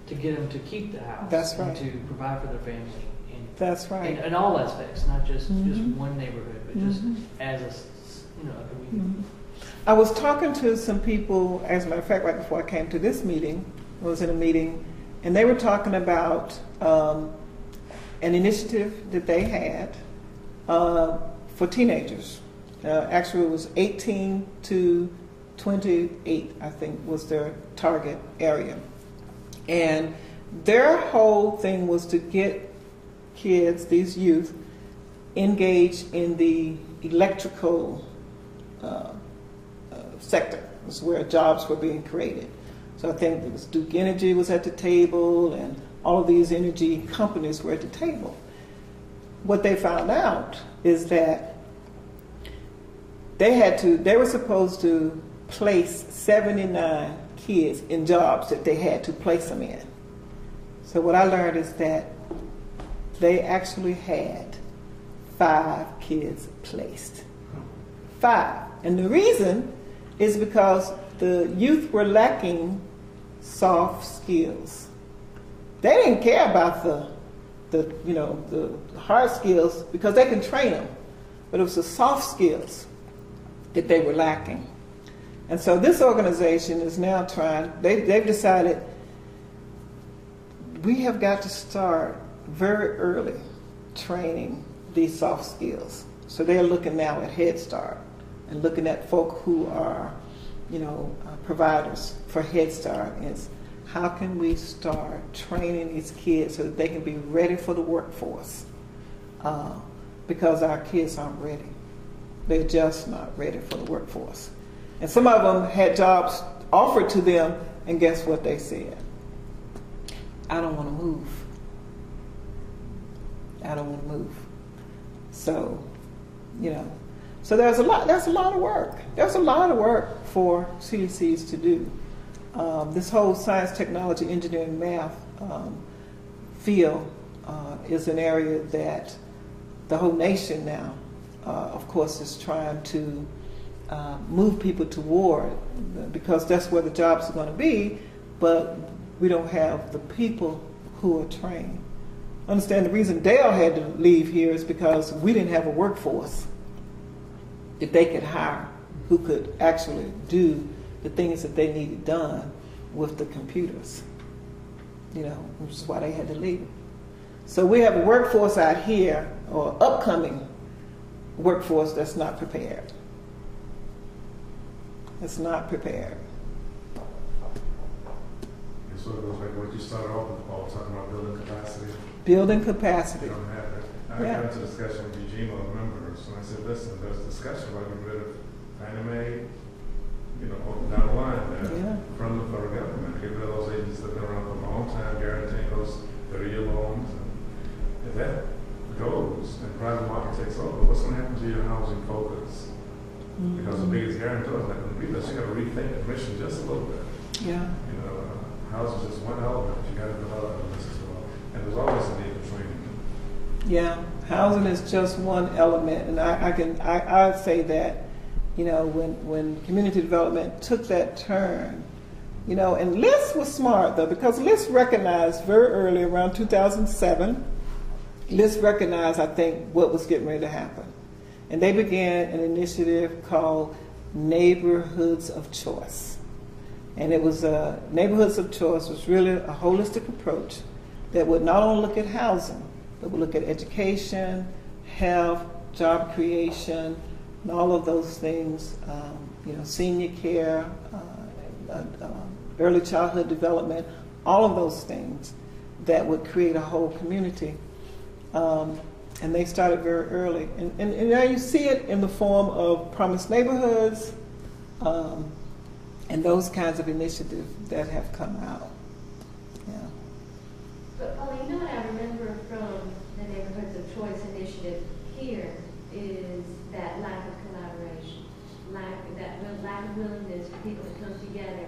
to get them to keep the house? That's right. And to provide for their family. And, that's right. In all aspects, not just one neighborhood, but just as a community. I was talking to some people, as a matter of fact, right before I came to this meeting, I was in a meeting, and they were talking about an initiative that they had for teenagers. Actually, it was 18 to 28, I think, was their target area. And their whole thing was to get kids, these youth, engaged in the electrical sector. That's where jobs were being created. So I think it was Duke Energy was at the table, and all of these energy companies were at the table. What they found out is that they were supposed to place 79 kids in jobs that they had to place them in. So what I learned is that they actually had 5 kids placed. 5. And the reason is because the youth were lacking soft skills. They didn't care about the hard skills because they can train them, but it was the soft skills that they were lacking. And so this organization is now they've decided we have got to start very early training these soft skills. So they're looking now at Head Start and looking at folk who are, providers for Head Start. Is how can we start training these kids so that they can be ready for the workforce? Because our kids aren't ready. They're just not ready for the workforce. And some of them had jobs offered to them, and guess what they said? I don't want to move. I don't want to move. So, so there's a lot of work. There's a lot of work for CDCs to do. This whole science, technology, engineering, math field is an area that the whole nation now, of course, is trying to move people toward, because that's where the jobs are going to be, but we don't have the people who are trained. Understand the reason Dale had to leave here is because we didn't have a workforce that they could hire who could actually do the things that they needed done with the computers, which is why they had to leave. So we have a workforce out here, or upcoming workforce, that's not prepared. It's not prepared. sort of goes back to what you started off with, Paul, talking about building capacity. Building capacity. You don't have that. I got into a discussion with Ujima members, and I said, listen, there's a discussion about getting rid of anime, down the line from the federal government. Get rid of those agencies that have been around for a long time, guaranteeing those 30-year loans. And if that goes and private market takes over, what's going to happen to your housing focus? Because the biggest guarantor is not going to be that. You got to rethink admission just a little bit. Yeah. Housing is just one element. You got to develop this as well. And there's always a need for training. Yeah, housing is just one element, and I'd say that, when community development took that turn, and LIST was smart though, because LIST recognized very early, around 2007, LIST recognized, I think, what was getting ready to happen. And they began an initiative called Neighborhoods of Choice. And it was Neighborhoods of Choice was really a holistic approach that would not only look at housing, but would look at education, health, job creation, and all of those things, senior care, early childhood development, all of those things that would create a whole community. And they started very early. And now you see it in the form of promised neighborhoods and those kinds of initiatives that have come out. Yeah. But Paula, what I remember from the Neighborhoods of Choice initiative here is that lack of collaboration, lack of willingness for people to come together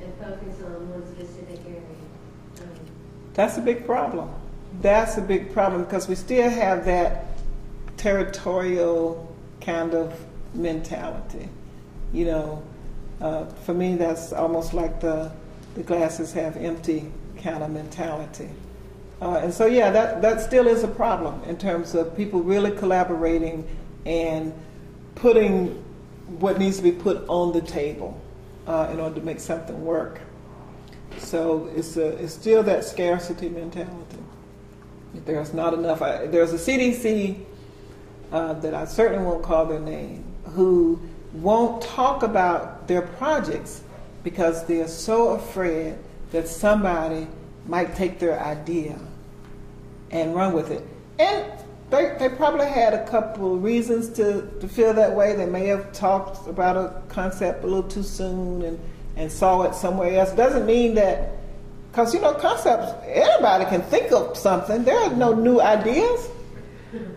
and focus on one specific area. That's a big problem. That's a big problem because we still have that territorial kind of mentality. For me, that's almost like the glasses half empty kind of mentality. And so, that still is a problem in terms of people really collaborating and putting what needs to be put on the table in order to make something work. So it's still that scarcity mentality. If there's not enough, there's a CDC that I certainly won't call their name, who won't talk about their projects because they're so afraid that somebody might take their idea and run with it. And they probably had a couple of reasons to feel that way. They may have talked about a concept a little too soon and saw it somewhere else. Doesn't mean that, because concepts, everybody can think of something. There are no new ideas.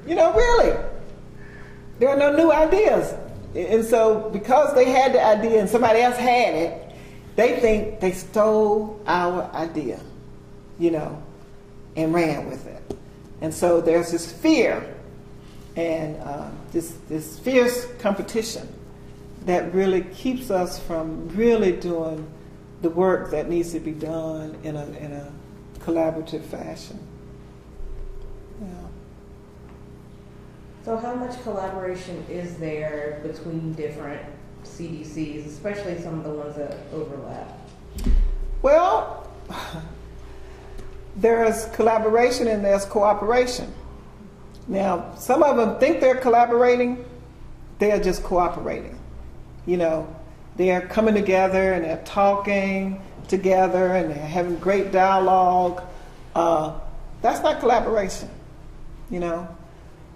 Really. There are no new ideas. And so because they had the idea and somebody else had it, they think they stole our idea, and ran with it. And so there's this fear and this fierce competition that really keeps us from really doing the work that needs to be done in a collaborative fashion. Yeah. So how much collaboration is there between different CDCs, especially some of the ones that overlap? Well, there's collaboration and there's cooperation. Now, some of them think they're collaborating, they're just cooperating. They're coming together and they're talking together and they're having great dialogue. That's not collaboration,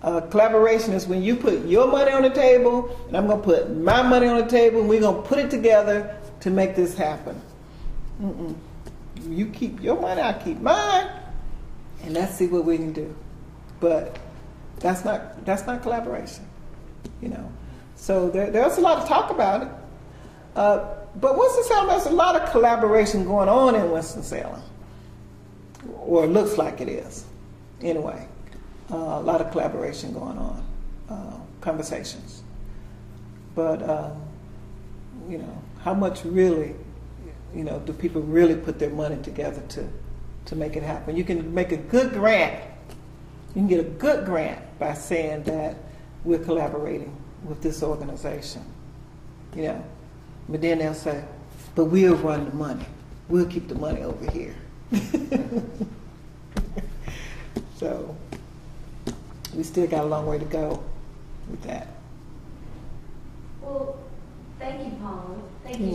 Collaboration is when you put your money on the table and I'm going to put my money on the table and we're going to put it together to make this happen. You keep your money, I keep mine, and let's see what we can do. But that's not collaboration, So there's a lot of talk about it. But Winston-Salem, there's a lot of collaboration going on in Winston-Salem, or it looks like it is. Anyway, a lot of collaboration going on, conversations. But how much really, do people really put their money together to make it happen? You can make a good grant. You can get a good grant by saying that we're collaborating with this organization, But then they'll say, but we'll run the money. We'll keep the money over here. So we still got a long way to go with that. Well, thank you, Paula. Thank you.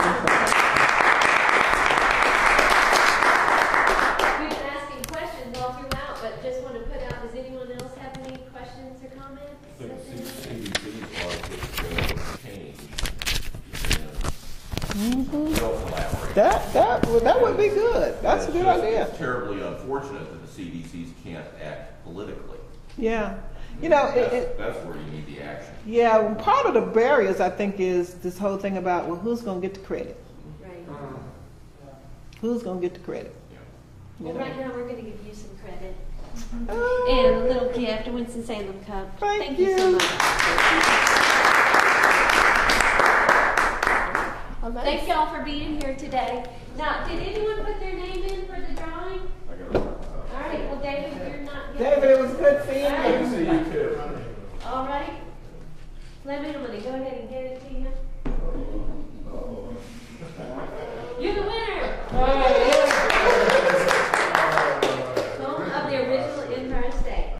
comments? I think CDCs are to change. They'll collaborate. That would be good. That's a good idea. It's terribly unfortunate that the CDCs can't act politically. Yeah. That's where you need the action. Yeah, well, part of the barriers, I think, is this whole thing about, well, who's going to get the credit? Right. Who's going to get the credit? Well, right now we're going to give you some credit. Oh. And a little gift, a Winston-Salem cup. Thank you so you. much. Thank y'all for being here today. Now, did anyone put their name in for the drawing? I got it. All right, well, David, you're not. David, it was good seeing you.